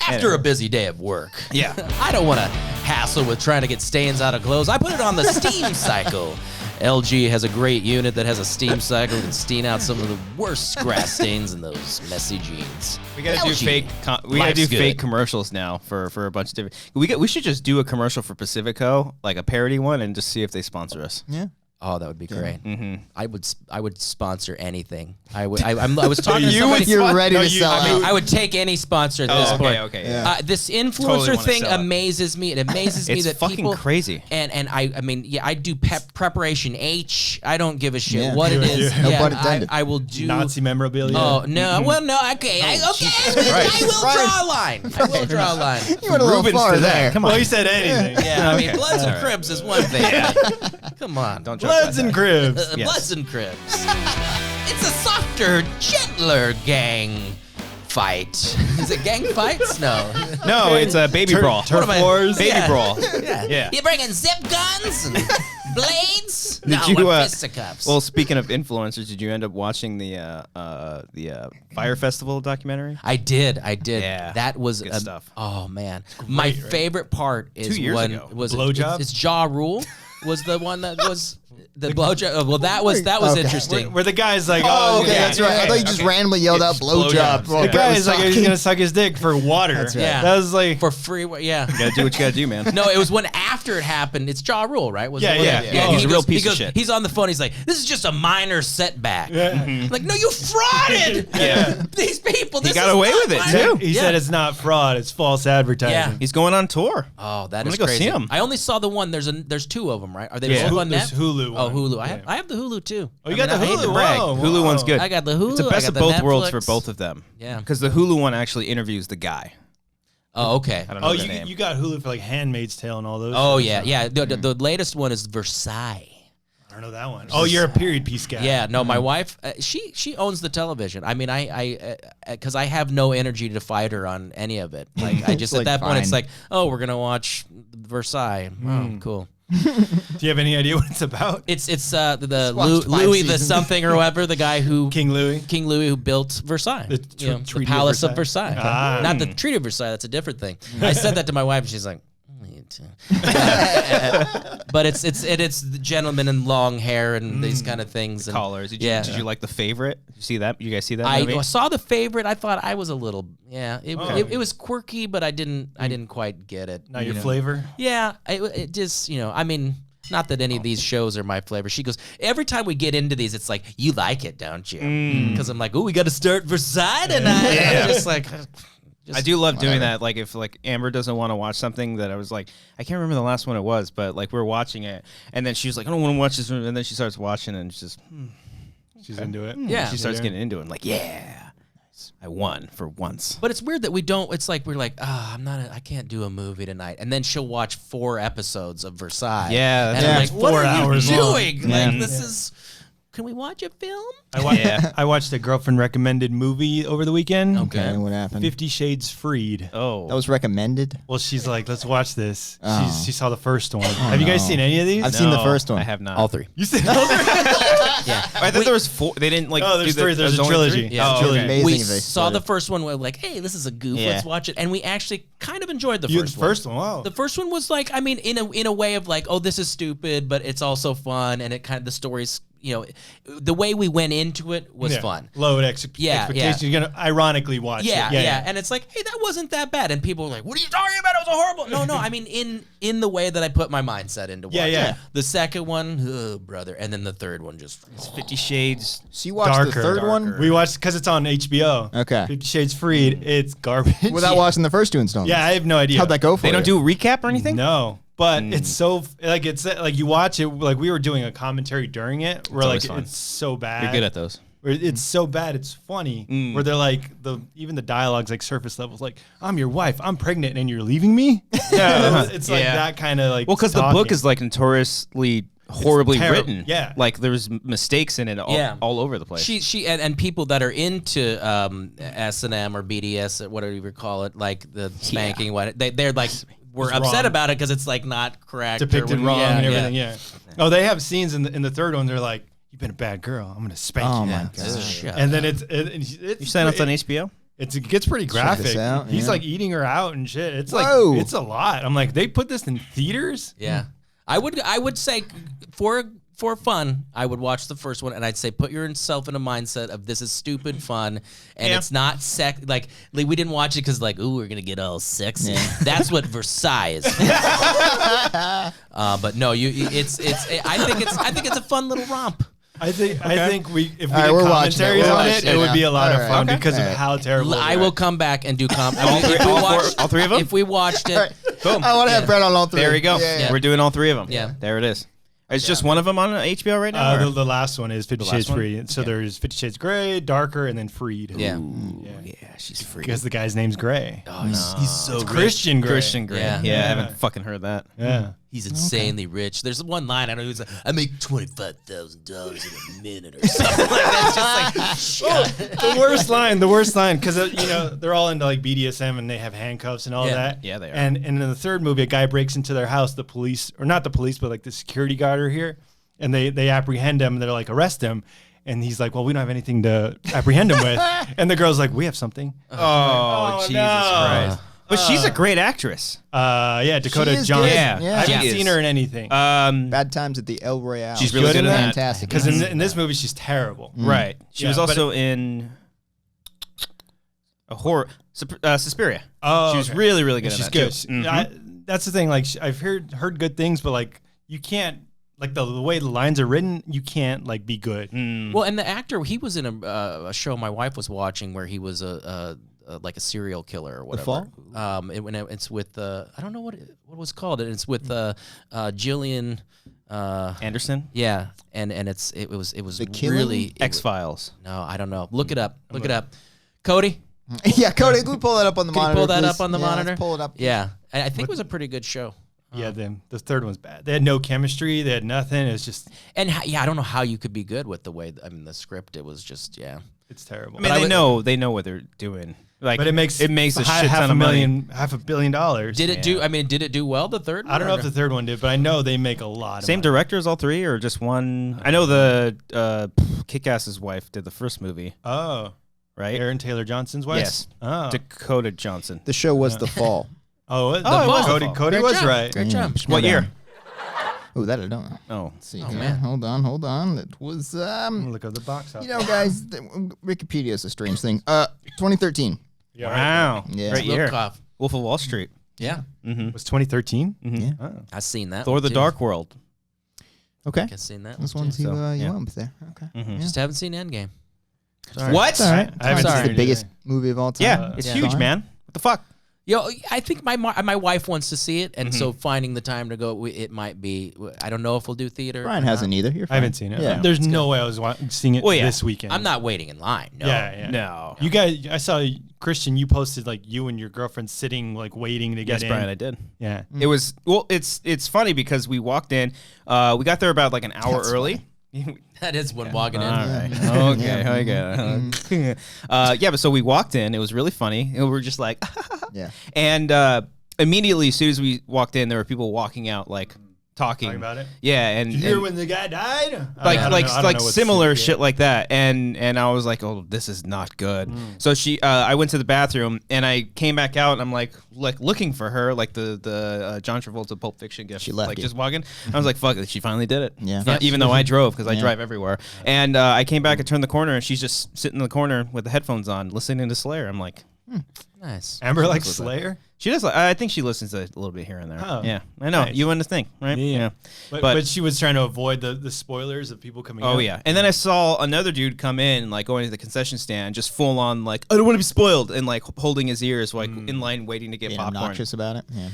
After a busy day of work, Yeah. I don't want to hassle with trying to get stains out of clothes. I put it on the steam cycle. LG has a great unit that has a steam cycle that can steam out some of the worst grass stains in those messy jeans. We gotta do LG. fake. We gotta Life's do fake good. commercials now for a bunch of different. We should just do a commercial for Pacifico, like a parody one, and just see if they sponsor us. Yeah. Oh, that would be great. Mm-hmm. I would sponsor anything. I was talking to You somebody. you're ready No, to you- sell I mean, out. I would take any sponsor at this point. Okay. Yeah. This Totally influencer wanna thing sell it. amazes me. It amazes me It's that fucking people crazy. And I mean, yeah, I do preparation H. I don't give a shit Yeah. what it Yeah, is. yeah. No Yeah, pun intended. I will do. Nazi memorabilia. Oh no! Well, no. Okay, I will draw a line. I will draw a line. You went a little Rubens far to that. there. Come on. Well, he said anything. Yeah, I mean, Okay. Bloods and All right. Cribs is one thing. Come on, Don't joke about Bloods and that. cribs. Yes. Bloods and Cribs. It's a softer, gentler gang fight. Is it gang fights? No. No, it's a baby brawl. Turf What am I- wars. Baby Yeah. brawl. Yeah. Yeah. You bringing zip guns and blades? Did no, you, we're fisticuffs. Well, speaking of influencers, did you end up watching the Fire Festival documentary? I did. Yeah. That was Good stuff. Oh man, my right? favorite part is 2 years when ago. was Blowjob? It's Ja Rule was the one that was the blowjob. Well, that was Okay. interesting. Where the guy's like, Oh, okay, yeah, that's right. I thought you just randomly yelled out blowjob. Blowjobs. while The Brett guy was is like, he's talking. gonna suck his dick for water. That's right. Yeah. That was like, For free, yeah. You gotta do what you gotta do, man. No, it was when after it happened. It's Ja Rule, right? Was Yeah, it? yeah. Yeah, he's he a real goes- piece he of goes- shit. He's on the phone. He's like, "This is just a minor setback." yeah. Like, no, you frauded. Yeah. These people. This got is away not with it, minor. too. He said it's not fraud, it's false advertising. Yeah. He's going on tour. Oh, that I'm is gonna go crazy. see 'em. I only saw the one. There's two of them, right? Are they Yeah. both on There's Net? Hulu Oh, one. Hulu. Yeah. I have the Hulu too. Oh, you I got mean, the I hate Hulu? to brag. Whoa, Hulu one's good. I got the Hulu. It's the I best got of the both worlds for Netflix. both of them. Yeah. Because the Hulu one actually interviews the guy. Oh, okay. I don't know Oh, the name. you got Hulu for like Handmaid's Tale and all those. Oh shows. yeah, yeah. The latest one is Versailles. don't know that one. Oh, you're a period piece guy. Yeah, no, my wife, she owns the television. I mean, because I have no energy to fight her on any of it. Like, I just, Like, at that point, it's fine. like, oh, we're going to watch Versailles. Oh, cool. Do you have any idea what it's about? It's the watched 5 Louis the seasons. something or whatever, the guy who King Louis. who built Versailles, The the Treaty of Palace of Versailles. Versailles. Ah. Not the Treaty of Versailles. That's a different thing. I said that to my wife, and she's like, "You too." But it's the gentleman in long hair and these kind of things. And, Collars. Did you like The Favorite? Did you see that? You guys see that movie? I saw The Favorite. I thought I was a little, it was quirky, but I didn't quite get it. Not your know. flavor. Yeah, it just, I mean, not that any of these shows are my flavor. She goes, every time we get into these, it's like, you like it, don't you? Because I'm like, oh, we got to start Versailles tonight. I'm just like, I do love doing that. Like if like Amber doesn't want to watch something that I was like, I can't remember the last one it was, but like we were watching it, and then she was like, I don't want to watch this, and then she starts watching, and it's just She's into it. Yeah. she starts getting into it. I'm like, yeah, I won for once. But it's weird that we don't. It's like we're like, I can't do a movie tonight, and then she'll watch 4 episodes of Versailles. Yeah, and yeah. I'm like, what 4 are hours you long. doing? Like this is. Can we watch a film? I watched a girlfriend recommended movie over the weekend. Okay, what happened? 50 Shades Freed. Oh, That was recommended. Well, she's like, let's watch this. Oh. She saw the first one. Have you guys seen any of these? I've seen the first one. I have not. All 3. You seen all Yeah. I thought there was 4. They didn't like. Oh, there's do 3. There's a only trilogy. 3? Yeah. Oh, trilogy. okay. Amazing We if they saw split the it. first one. We're like, hey, this is a goof. Yeah. Let's watch it. And we actually kind of enjoyed the You first the one. first one. Wow. The first one was like, I mean, in a way of like, oh, this is stupid, but it's also fun, and it kind of the story's, the way we went into it was Yeah. fun. Low Yeah, expectations. You're gonna ironically watch Yeah, it. yeah, and it's like, hey, that wasn't that bad, and people were like, what are you talking about? It was a horrible. No, I mean, in the way that I put my mindset into watching. Yeah. The second one, oh, brother, and then the third one just. 50 Shades. So you watched Darker. the third one We watched because it's on HBO. Okay. 50 Shades Freed. It's garbage. without watching the first 2 installments. Yeah, I have no idea. How'd that go for They you? don't do a recap or anything. No, but it's so like it's like you watch it like we were doing a commentary during it. Where like always fun. it's so bad. You're good at those. Where it's so bad, it's funny. Where they're like even the dialogue's like surface levels. Like I'm your wife, I'm pregnant, and you're leaving me. Yeah, it's like Yeah. that kind of like. Well, because the book is like notoriously horribly terrible. written. Yeah. like there's mistakes in it all over the place. She and people that are into S&M or BDS or whatever you call it, like the spanking, they're like we're It's upset wrong. about it because it's like not correct, or depicted wrong yeah, and everything. Yeah. Oh, they have scenes in the third one. They're like, "You've been a bad girl. I'm gonna spank Oh you." my now." god. Shut And then up. it's you saying it's on HBO? It gets pretty graphic. this out, He's yeah. like eating her out and shit. It's Whoa. like it's a lot. I'm like, they put this in theaters. Yeah, I would say for fun, I would watch the first one, and I'd say put yourself in a mindset of this is stupid fun, and it's not like we didn't watch it because like, ooh, we're gonna get all sexy. That's what Versailles is. But no, I think it's a fun little romp. I think if we All did right, we're watching it. commentaries We're on watching it, it it would now. be a lot All of right. fun Okay. because All of right. how terrible. I will come back and do comp. all 3 of them? If we watched it, All right. Boom. I want to have Brett on all 3. There we go. Yeah, yeah. We're doing all 3 of them. Yeah. There it is. It's just one of them on HBO right now. or? The last one is 50 last Shades one? Free. So there's 50 Shades Gray, Darker, and then Freed. yeah. Yeah, she's free. Because the guy's name's Gray. Oh, he's so It's rich. Christian Gray. Christian Grey. Yeah. Yeah, I haven't fucking heard that. Yeah. He's insanely rich. There's one line I know. He's like, I make $25,000 in a minute or something like that. It's just like, shut. The worst line, because they're all into like BDSM and they have handcuffs and all Yeah. that. Yeah, they are. And in the third movie, a guy breaks into their house. The police, or not the police, but like the security guard are here, and they apprehend him. And they're like, arrest him. And he's like, well, we don't have anything to apprehend him with. And the girl's like, we have something. Oh, Jesus no. Christ. But she's a great actress. Yeah, Dakota She is Johnson. good. Yeah. Yeah. I haven't She is. seen her in anything. Bad Times at the El Royale. She's really good in that. Fantastic. Because in this movie, she's terrible. Right. She Yeah, was but also in a horror, Suspiria. Oh, She was okay. really, really good She's at good. that too. Mhm. That's the thing. Like I've heard good things, but like you can't like the way the lines are written. You can't like be good. Well, and the actor, he was in a show my wife was watching where he was like a serial killer or whatever. It's with I don't know what was called. It's with Jillian Anderson. Yeah, and it was The Killing? really X-Files. No, I don't know. Look it up. Look it up. Cody, Yeah, Cody, can we pull that up on the can you monitor? pull that please? up on the Yeah, monitor? let's pull it up. Yeah, I think it was a pretty good show. Yeah, the third one's bad. They had no chemistry. They had nothing. It's just And I don't know how you could be good with the way. I mean, the script. It was just it's terrible. I mean, they know what they're doing. Like, but it makes a shit ton of money. $500 million. Did it do? I mean, did it do well? The third one? I don't know if the third one did, but I know they make a lot. Same of money. directors, all three, or just one? I know the Kick-Ass's wife did the first movie, Oh, right? Aaron Taylor Johnson's wife. Yes. Oh. Dakota Johnson. The show was The Fall. Oh, it was Cody. The Fall. Cody Great was job. right. Great job. What year? Oh, that I don't know. Oh, Let's see. Oh, here. man. Hold on. It was Look at the box office. you know, guys, Wikipedia is a strange thing. 2013. Yeah, wow. Yeah. Great year. Cough. Wolf of Wall Street. Yeah, It was 2013. Yeah. Oh. I've seen that. Thor: one, The too. Dark World. Okay. I've seen that. This one, one's too. you, So, you yeah. went with there. Okay. Mhm. Yeah. Just haven't seen Endgame. Sorry. What? It's all right. I haven't Sorry. seen It's it the biggest either. movie of all time. Yeah, it's Yeah. huge, Fine. man. What the fuck? Yo, I think my wife wants to see it, and so finding the time to go, it might be. I don't know if we'll do theater. Brian or not. hasn't either. You're I fine. haven't seen it. Yeah. There's no way I was seeing it Well, yeah. this weekend. I'm not waiting in line. No. Yeah. No. You guys, I saw Christian. You posted like you and your girlfriend sitting like waiting to Yes, get in. Brian, I did. Yeah. It was it's funny because we walked in. We got there about like an hour That's early. That is when walking in. All right. Yeah. Okay. Yeah, but so we walked in. It was really funny. And we were just like, Yeah. and immediately as soon as we walked in, there were people walking out like talking Talking about it. Yeah, and, Did you hear and when the guy died? like I don't know what's similar sick, yeah. shit like that, and I was like, oh, this is not good. So I went to the bathroom and I came back out and I'm like looking for her, like the John Travolta Pulp Fiction gift. She left like you. just walking. I was like, fuck it, she finally did it. Yeah. Even though I drove because I Yeah. drive everywhere, and I came back and turned the corner and she's just sitting in the corner with the headphones on, listening to Slayer. I'm like, Nice. Amber likes What's that? Slayer. she does. I think she listens a little bit here and there. Oh, Yeah, I know. nice. You wouldn't think, right? Yeah. But she was trying to avoid the spoilers of people coming. Oh out. yeah, and then I saw another dude come in, like going to the concession stand, just full on like, I don't want to be spoiled, and like holding his ears, like in line waiting to get Being popcorn. obnoxious about it. Yeah.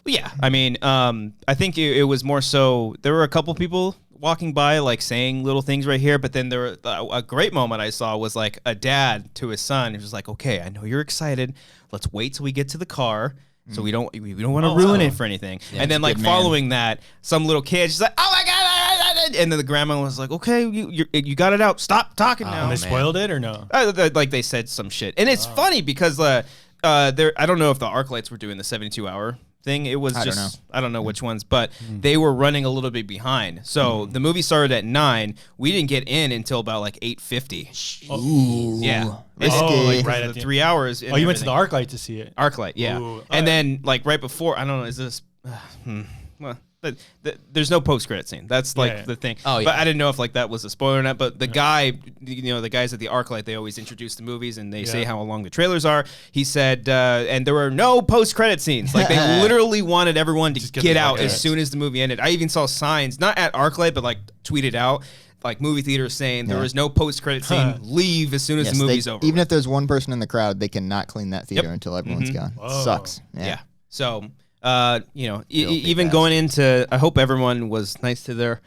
Yeah, I mean, I think it was more so. There were a couple people walking by, like saying little things right here, but then there were, a great moment I saw was like a dad to his son. He was like, "Okay, I know you're excited. Let's wait till we get to the car." So we don't want to ruin it for anything. And then like good man. following that, some little kid, she's like, "Oh my god!" And then the grandma was like, "Okay, you got it out. Stop talking now." And they man. spoiled it or no? Like they said some shit, and it's funny because there I don't know if the ArcLights were doing the 72-hour thing. It was I don't just I don't know which ones, but they were running a little bit behind. So the movie started at 9. We didn't get in until about like 8:50. Ooh. Yeah. Risky. Oh, like Right right at at the the 3 hours. Oh, you went to the ArcLight to see it. ArcLight, yeah. Ooh. And then like right before, I don't know, is this well, there's no post-credit scene. That's like Yeah. the thing. Oh, yeah. But I didn't know if like that was a spoiler or not. But the guy, the guys at the ArcLight, they always introduce the movies and they say Yeah. how long the trailers are. He said, and there were no post-credit scenes. Like they literally wanted everyone to Just get get the out fuck as out. soon as the movie ended. I even saw signs, not at ArcLight, but like tweeted out, like movie theaters saying there Yeah. was no post-credit scene. Leave as soon as Yes, the they- movie's over. even if there's one person in the crowd, they cannot clean that theater until everyone's gone. Whoa. Sucks. Yeah. So, even bastard. going into, I hope everyone was nice to their,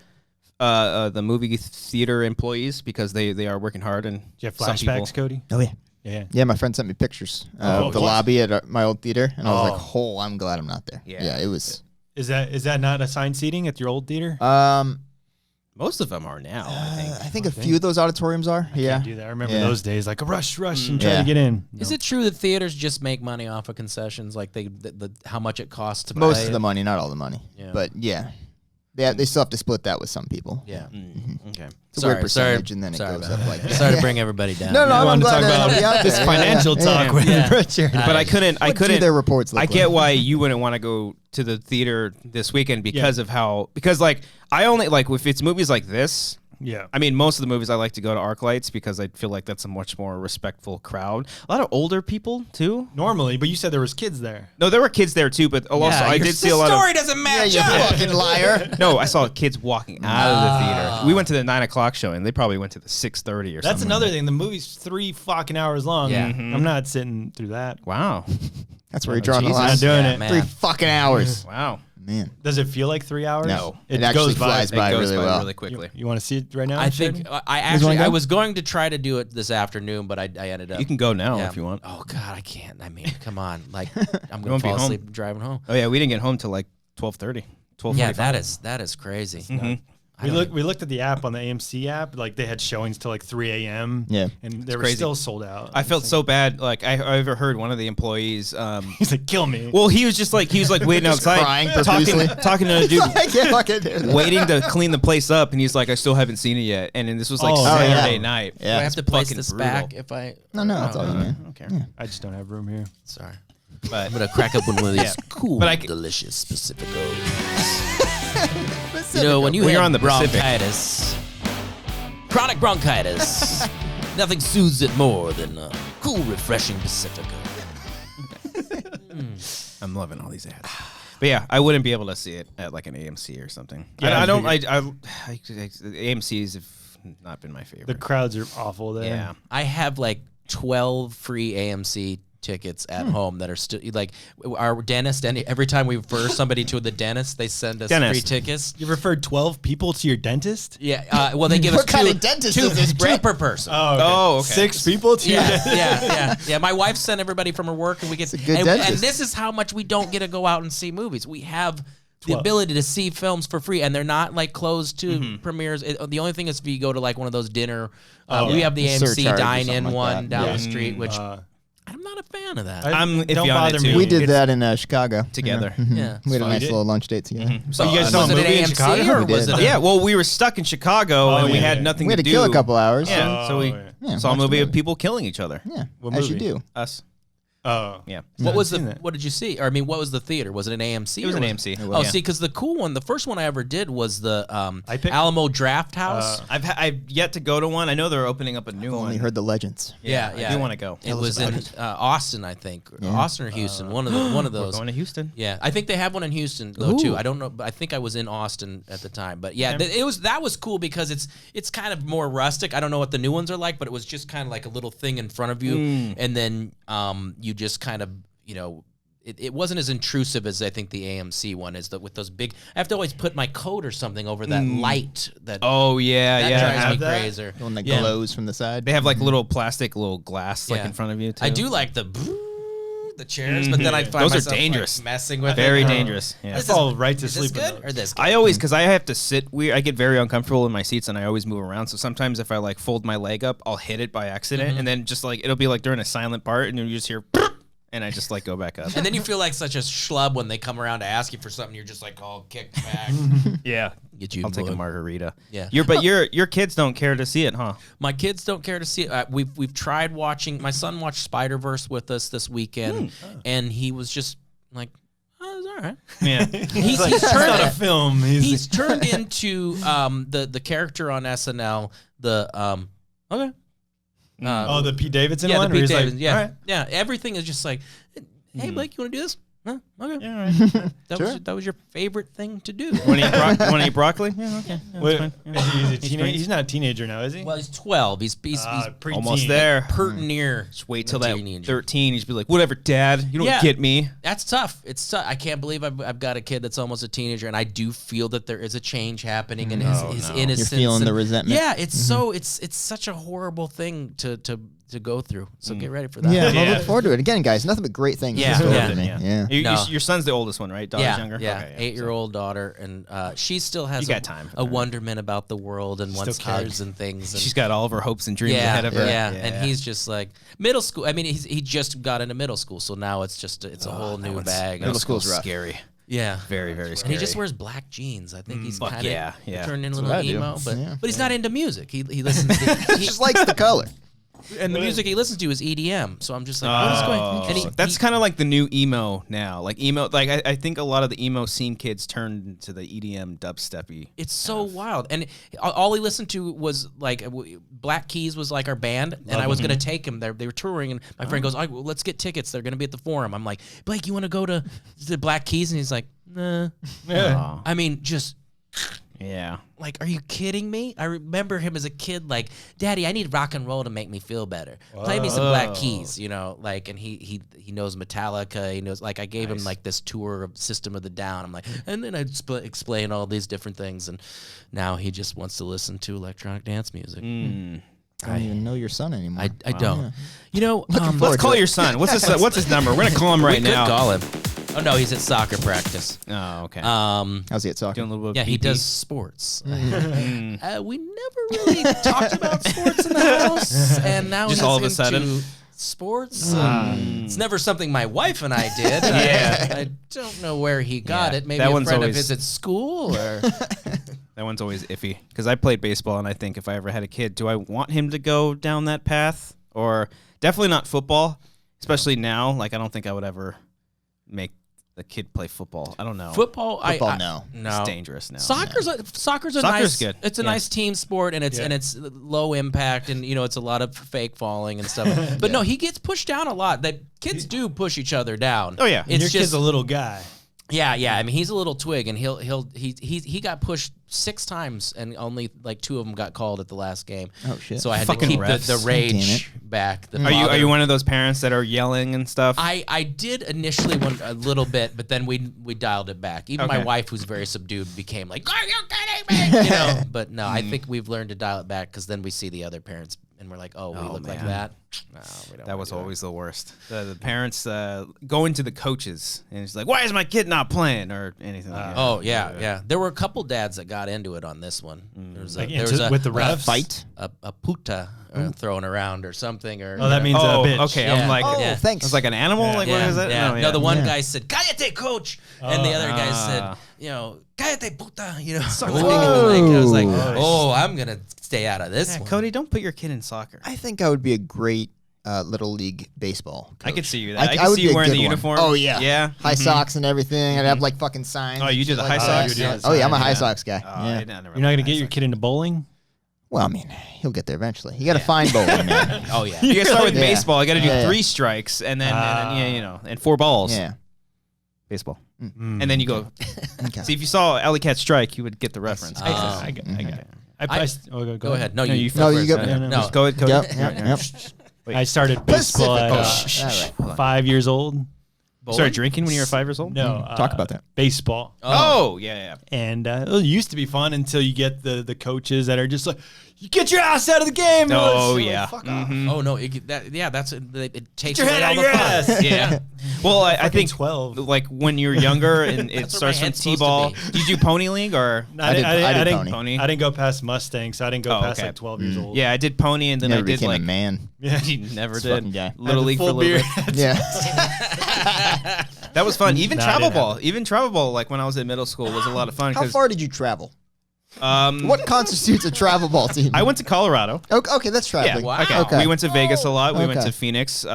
the movie theater employees because they are working hard and Do you have some flashbacks, people- Cody? Oh yeah. Yeah. Yeah, my friend sent me pictures Oh, of the what? lobby at my old theater, and I was like, Oh. "Oh, I'm glad I'm not there." Yeah. Yeah, it was. Is that not assigned seating at your old theater? Most of them are now, I think a few of those auditoriums are. Yeah. Can't do that. I remember Yeah. those days, like a rush, and try Yeah. to get in. Is it true that theaters just make money off of concessions, like the how much it costs to Most buy of it? the money, not all the money. Yeah. But yeah, they still have to split that with some people. Yeah. Okay. It's a weird percentage, and then it goes up like that. Sorry to bring everybody down. No, I I'm wanted to glad talk to about help you out this there. financial talk with Yeah. Brett Sheridan. But I couldn't. What do their reports look I get like? why you wouldn't want to go to the theater this weekend because of how like I only like if it's movies like this. Yeah. I mean, most of the movies I like to go to ArcLights because I feel like that's a much more respectful crowd. A lot of older people too. Normally, but you said there was kids there. No, there were kids there too, but also I did see a lot of. doesn't Yeah, match you fucking liar. No, I saw kids walking out of the theater. We went to the 9:00 show, and they probably went to the 6:30 or something. That's another thing. The movie's 3 fucking hours long. Yeah. I'm not sitting through that. Wow, That's where you're drawing the Jesus. line. Not doing Yeah, it. man. 3 fucking hours. wow. Man. Does it feel like 3 hours? No. It, It actually goes flies by It goes really by well. really quickly. You want to see it right now? I think Sheridan? wanna I go? was going to try to do it this afternoon, but I ended up. You can go now Yeah. if you want. Oh God, I can't. I mean, come on. Like I'm won't gonna be fall home. asleep driving home. Oh yeah, we didn't get home till like 12:30. Yeah, that is crazy. We looked at the app on the AMC app. Like they had showings till like 3 a.m. Yeah. and they were crazy. still sold out. I felt so bad. Like I overheard one of the employees. He's like, kill me. Well, he was waiting outside, crying profusely. talking to a dude, I can't fucking do that. waiting to clean the place up, and he's like, I still haven't seen it yet. And then this was like Saturday yeah. night. Do I Yeah. have to place fucking this brutal. back if I? No, that's all you, man. I don't care. I just don't have room here. Sorry. But I'm gonna crack up one of these cool, But delicious Pacificos. You know, when When you're you're on on the the Pacific. bronchitis, chronic bronchitis, nothing soothes it more than a cool, refreshing Pacifico. I'm loving all these ads. But yeah, I wouldn't be able to see it at like an AMC or something. Yeah, I don't. AMC's have not been my favorite. The crowds are awful there. yeah. I have like 12 free AMC tickets at home that are still like our dentist. And every time we refer somebody to the dentist, they send us free tickets. You referred 12 people to your dentist? Yeah. Well, they give What us kind two, of dentist two, is this, two Brett? per person. Oh, okay. 6 people to your Yeah, dentist? yeah. My wife sent everybody from her work, and we get. It's a good And dentist. this is how much we don't get to go out and see movies. We have the 12. ability to see films for free, and they're not like closed to premieres. The only thing is if you go to like one of those dinner. We have the The AMC surcharge or dine-in something like one that. down Yeah. the street, which I'm not a fan of that. I'm iffy don't on bother it me. too. We did It's- that in Chicago Together. Yeah. We had a So nice you did? little lunch date together. So you guys saw a was it movie an in AMC Chicago? or We was did. it? Yeah, well, we were stuck in Chicago and we yeah, had yeah. nothing We had to to do. kill a couple hours. Yeah, so we Yeah, saw a watched movie the of people killing each other. Yeah, What as you movie? do. Us. Oh. Yeah. What was seen the? that. What did you see? Or I mean, what was the theater? Was it an AMC? It was or an AMC. Oh, Yeah. see, because the cool one, the first one I ever did was the iPic? Alamo Draft House. I've yet to go to one. I know they're opening up a new I've one. only heard the legends. yeah. I do want to go. It was in Austin, I think. Austin or Houston, one of We're those. going to Houston. Yeah, I think they have one in Houston though too. I don't know, but I think I was in Austin at the time. But yeah, that was cool because it's kind of more rustic. I don't know what the new ones are like, but it was just kind of like a little thing in front of you, and then you just kind of it wasn't as intrusive as I think the AMC one is. With those big, I have to always put my coat or something over that light. That Oh yeah, that yeah. drives have me that? crazy. The one that Yeah. glows from the side. They have like little plastic, little glass like Yeah. in front of you too. I do like the chairs, but then I find Those are myself, like, dangerous. messing with Very it. dangerous. Yeah. I fall right to Is this sleep. with good those. or this? Good? I always, because I have to sit weird. I get very uncomfortable in my seats, and I always move around. So sometimes if I like fold my leg up, I'll hit it by accident, and then just like it'll be like during a silent part, and then you just hear, and I just like go back up. And then you feel like such a schlub when they come around to ask you for something. You're just like all kicked back. Yeah, Get you. I'll take a bud. margarita. Yeah. Your kids don't care to see it, huh? My kids don't care to see it. We've tried watching. My son watched Spider-Verse with us this weekend, and he was just like, "Oh, it's all right." Yeah. He's It's not turned. a film. He's turned into the character on SNL. Okay. the Pete Davidson Yeah, one? the where Pete he's Davidson. like, Yeah, all right. yeah. Everything is just like, "Hey, Blake, you want to do this? Huh? Okay. All right. That was your favorite thing to do." Want to eat broccoli? Yeah, okay. Yeah, Wait, that's fine. he's a teenager. He's not a teenager now, is he? Well, he's 12. He's Preteen. Almost there. pert near. Just wait till a that teenager. 13. He's be like, whatever, Dad. You don't Yeah. get me. That's tough. It's tough. I can't believe I've got a kid that's almost a teenager, and I do feel that there is a change happening in his innocence. You're feeling and- the resentment. Yeah, it's so it's such a horrible thing to go through. So get ready for that. Yeah, Yeah. I look forward to it. Again, guys, nothing but great things Yeah, in store yeah, for me. Yeah. Yeah. No. Your son's the oldest one, right? Daughter's Yeah, younger? yeah, Okay, 8-year-old daughter, and she still has You got time for a that. wonderment about the world and wants cares. kids and things. And She's got all of her hopes and dreams yeah, ahead of her. yeah, and he's just like middle school. I mean, he just got into middle school, so now it's just a whole new bag. Middle school's rough. scary. Yeah, Very, very and scary. he just wears black jeans. I think he's Fuck kind of yeah. turned into a what I little do. emo, but Yeah. he's not into music. He listens. To, Just likes the color. and the music he listens to is EDM. So I'm just like, what is going? And That's kind of like the new emo now. Like emo, like I think a lot of the emo scene kids turned into the EDM dubsteppy. It's so wild, and all he listened to was like Black Keys was like our band, and I was gonna take him there. They were touring, and my friend goes, "All right, well, let's get tickets. They're gonna be at the Forum." I'm like, "Blake, you want to go to the Black Keys?" And he's like, "Nah." Yeah. I mean, just Yeah. like, are you kidding me? I remember him as a kid, like, "Daddy, I need rock and roll to make me feel better. Play me some Black Keys," you know, like, and he knows Metallica. He knows, like, I gave him like this tour of System of the Down. I'm like, and then I'd explain all these different things, and now he just wants to listen to electronic dance music. I don't even know your son anymore. I don't. Yeah. You know, forward Let's to call it. your son. What's his number? We're gonna call him right we could now. call him. Oh no, he's at soccer practice. Oh, okay. How's he at soccer? Doing a little bit Yeah, of he PP. does sports. We never really talked about sports in the house, and now Just he's all of a into sudden? sports. It's never something my wife and I did. Yeah. I don't know where he got Yeah, it. Maybe that a one's friend always- of his at school, or That one's always iffy because I played baseball, and I think if I ever had a kid, do I want him to go down that path? Or definitely not football, especially now. Like, I don't think I would ever make the kid play football. I don't know. football. Football, no. no. It's dangerous now. Soccer's a Soccer's nice. good. It's a Yeah. nice team sport, and it's low impact, and it's a lot of fake falling and stuff. But no, he gets pushed down a lot. That kids do push each other down. Oh, yeah. And it's your just kid's a little guy. yeah. I mean, he's a little twig, and he got pushed 6 times, and only like 2 of them got called at the last game. Oh, shit. So I had Fucking to keep the refs. rage back. The Are you father- one of those parents that are yelling and stuff? I did initially a little bit, but then we dialed it back. Even my Okay. wife, who's very subdued, became like, "Are you kidding me?" But no, I think we've learned to dial it back because then we see the other parents and we're like, "Oh, we look like man. that." No, we don't That wanna was do always the worst. The parents going to the coaches and it's like, "Why is my kid not playing?" or anything like that. Oh yeah. There were a couple dads that got into it on this one. There was Like, there was with the refs? Fight? a puta thrown around or something. Or Oh, that means Oh, a bitch. okay. Yeah. I'm like, Oh, Yeah. thanks. it's like an animal. Like, what is that? Yeah. Oh, No, the one Yeah. guy said, "Cállate, coach," and the other guy said, "Cállate, puta." Something like I was like, "Oh, I'm gonna stay out of this Yeah, one." Cody, don't put your kid in soccer. I think I would be a great little league baseball coach. I could see you. I I could would see be you a wearing the good one. uniform. Oh, yeah. Yeah. High socks and everything. I'd have like fucking signs. Oh, you do the like high that. socks? Yeah. Oh, yeah, I'm a high Yeah. socks guy. Oh, Yeah. I never You're not going to get your kid into bowling? Well, I mean, he'll get there eventually. You got to find bowling, man. Oh yeah. You gotta start with Yeah. baseball. I gotta do Yeah, yeah. 3 strikes and then and 4 balls. Yeah. Baseball. Mm. And then you go. Okay. See, if you saw Alley Cat strike, you would get the reference. I got it. Go ahead. No, No, you. you No, you first. go. No. Just go ahead, Cody. Yep, Yeah, yep, yeah. yep. I started baseball Pacific. at Shh. All right, hold on. 5 years old. You started drinking when you were 5 years old? No. Talk about that. Baseball. Oh, yeah. And it used to be fun until you get the coaches that are just like, you get your ass out of the game. Oh, You're like, yeah. Fuck off. Oh no. That's it takes Get your away head all out the your fun. ass. Yeah. Well, I think 12. like when you're younger and it That's where my starts from head's supposed T-ball. to Did you do pony league or? I did pony. Pony. I didn't go past Mustang, so I didn't go Oh, past okay. like 12 years old. Yeah, I did pony and then Never I did became like. a man. Yeah. You never This fucking did. guy. Little league for a little bit. Yeah. That was fun. Even No, I travel didn't ball. Even travel ball. Like when I was in middle school, was a lot of fun. How 'cause, far did you travel? Um, What constitutes a travel ball team? I went to Colorado. Okay, that's Yeah. traveling. Wow. Okay. We went to Vegas a lot. We went Okay. to Phoenix.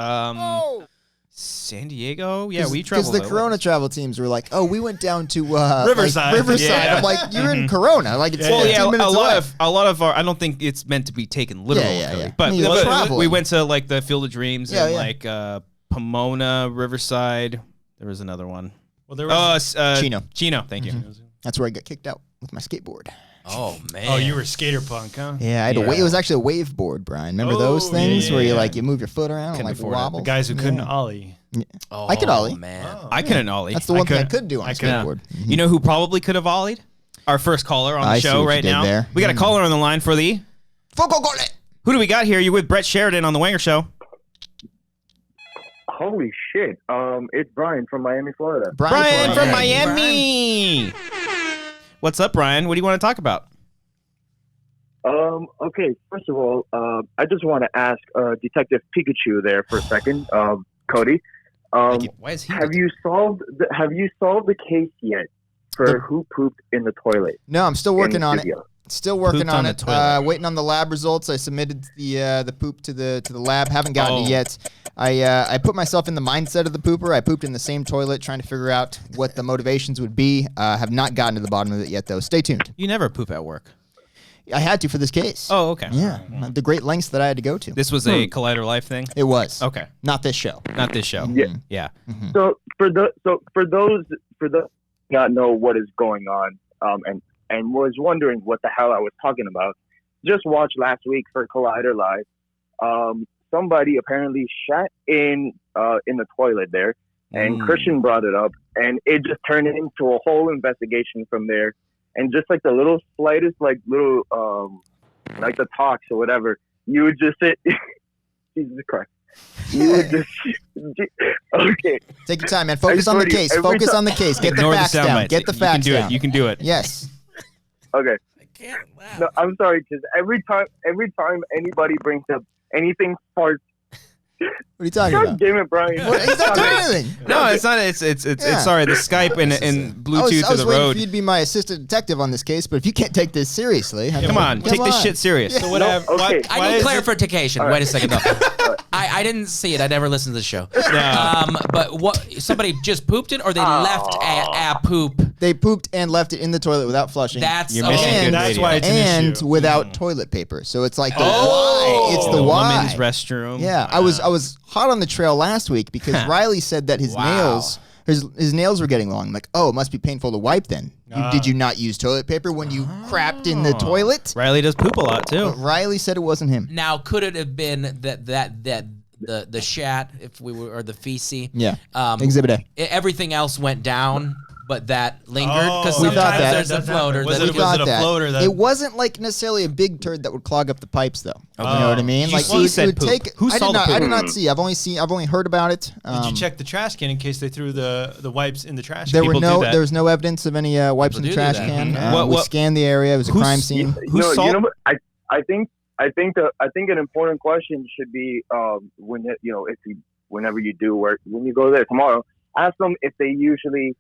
San Diego. Yeah, we Because traveled. the Corona travel teams were like, oh, we went down to Riverside. Like, Riverside. Yeah. I'm like, you're in Corona. Like, it's Yeah. Well, 15 yeah, minutes away. a lot of our. I don't think it's meant to be taken literally. Yeah, yeah. But, I mean, but traveling. we went to like the Field of Dreams Yeah, and yeah. like Pomona, Riverside. There was another one. Well, there was. Chino. Chino. Thank you. That's where I got kicked out with my skateboard. Oh man. Oh, you were skater punk, huh? Yeah, I had it was actually a wave board, Brian. Remember those Oh, things yeah, where you yeah. like you move your foot around and Couldn't like afford it. wobble? The guys who couldn't Yeah. ollie. Oh, I could ollie. man. I couldn't ollie. That's the one thing I couldn't. could do on a I couldn't. skateboard. You know who probably could have ollied? Our first caller on the I see show what you right did now. there. We got a caller on the line for the. Foco gole. Who do we got here? You with Brett Sheridan on the Wanger Show? Holy shit. It's Brian from Miami, Florida. Brian from Miami. Miami. What's up, Brian? What do you want to talk about? Okay, first of all, I just want to ask Detective Pikachu there for a second, Cody. Why is he? Have you solved the case yet for who pooped in the toilet? No, I'm still working in on it. studio? Still working Pooped on on the it. toilet. Waiting on the lab results. I submitted the poop to the lab. Haven't gotten Oh. it yet. I put myself in the mindset of the pooper. I pooped in the same toilet, trying to figure out what the motivations would be. Have not gotten to the bottom of it yet, though. Stay tuned. You never poop at work. I had to for this case. Oh, okay. Yeah, the great lengths that I had to go to. This was a Collider Life thing. It was. Okay, Not this show. not this show. Yeah. Yeah. So for those who not know what is going on, and was wondering what the hell I was talking about, just watched last week for Collider Live. Somebody apparently shat in the toilet there, and Christian brought it up, and it just turned into a whole investigation from there. And just like the little slightest, like little, like the talks or whatever, you would just sit. Jesus Christ. You just okay. Take your time, man. Focus on the swear to you, case. every Focus time- on the case. Get the Ignore facts sound down. bites. Get the facts You can do down. it. You can do it. Yes. Okay. I can't laugh. No, I'm sorry, because every time anybody brings up anything farts, What are you talking God about? damn it, Brian. What? He's not doing anything. No, it's not. It's Yeah. sorry. The Skype and I Bluetooth was to waiting the for road. you to be my assistant detective on this case, but if you can't take this seriously, I mean, Come on, take this shit serious. So whatever. okay. I need clarification. Wait a second, though. I didn't see it. I never listened to the show. But what? Somebody just pooped it, or they left a poop? They pooped and left it in the toilet without flushing. That's You're missing And good that's radio. why it's an and issue. without toilet paper. So it's like the why. It's the The why. women's restroom. Yeah, I was hot on the trail last week because Riley said that his nails his nails were getting long. I'm like, oh, it must be painful to wipe then. Did you not use toilet paper when you crapped in the toilet? Riley does poop a lot too. But Riley said it wasn't him. Now, could it have been that the shat, if we were, or the feces? Yeah. Exhibit A. Everything else went down, but that lingered because Oh, we thought sometimes that. there's a That's floater. happened. Was that it- We was thought a that. floater that- It wasn't like necessarily a big turd that would clog up the pipes, though. You know what I mean? You Like see said would poop. take. Who I saw did the not. I poop? did not see. I've only heard about it. Did you check the trash can in case they threw the wipes in the trash There can? were People do that. there was no evidence of any wipes in the People do trash that. can. Mhm. We What- scanned the area. It was a who's- crime scene. Who No, saw? you know what? I think an important question should be when whenever you do work, when you go there tomorrow, ask them if they usually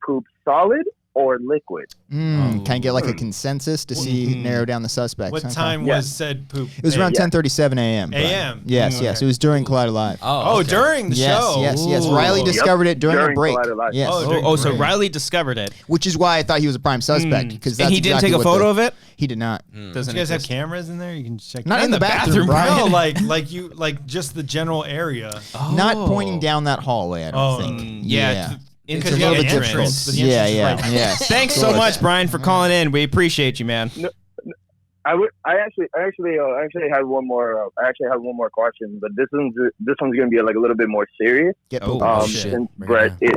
poop solid or liquid. Can I get like a consensus to see narrow down the suspects? What Okay. time Yeah. was said poop? It was around Yeah. 10:37 a.m. Brian. a.m.? Yes, yes. Okay. It was during Collider Live. Oh, okay. during the Yes, show. yes. Ooh. Riley discovered it during a During break. Collider Live. Yes. Oh, during Oh, so break. Riley discovered it. Which is why I thought he was a prime suspect because And he didn't take a photo of it? He did not. Doesn't You guys have exist. cameras in there? You can check. Not in the bathroom, bathroom, Brian. No, like just the general area. Not pointing down that hallway. I don't Oh, think. Yeah. It's Because a you little have bit the different. entrance, but the Yeah, entrance is yeah, right yes. Thanks so much, Brian, for calling in. We appreciate you, man. I actually had one more. I actually had one more question, but this one's gonna be like a little bit more serious. Get Oh, pooped. shit. Since Bring Brett, it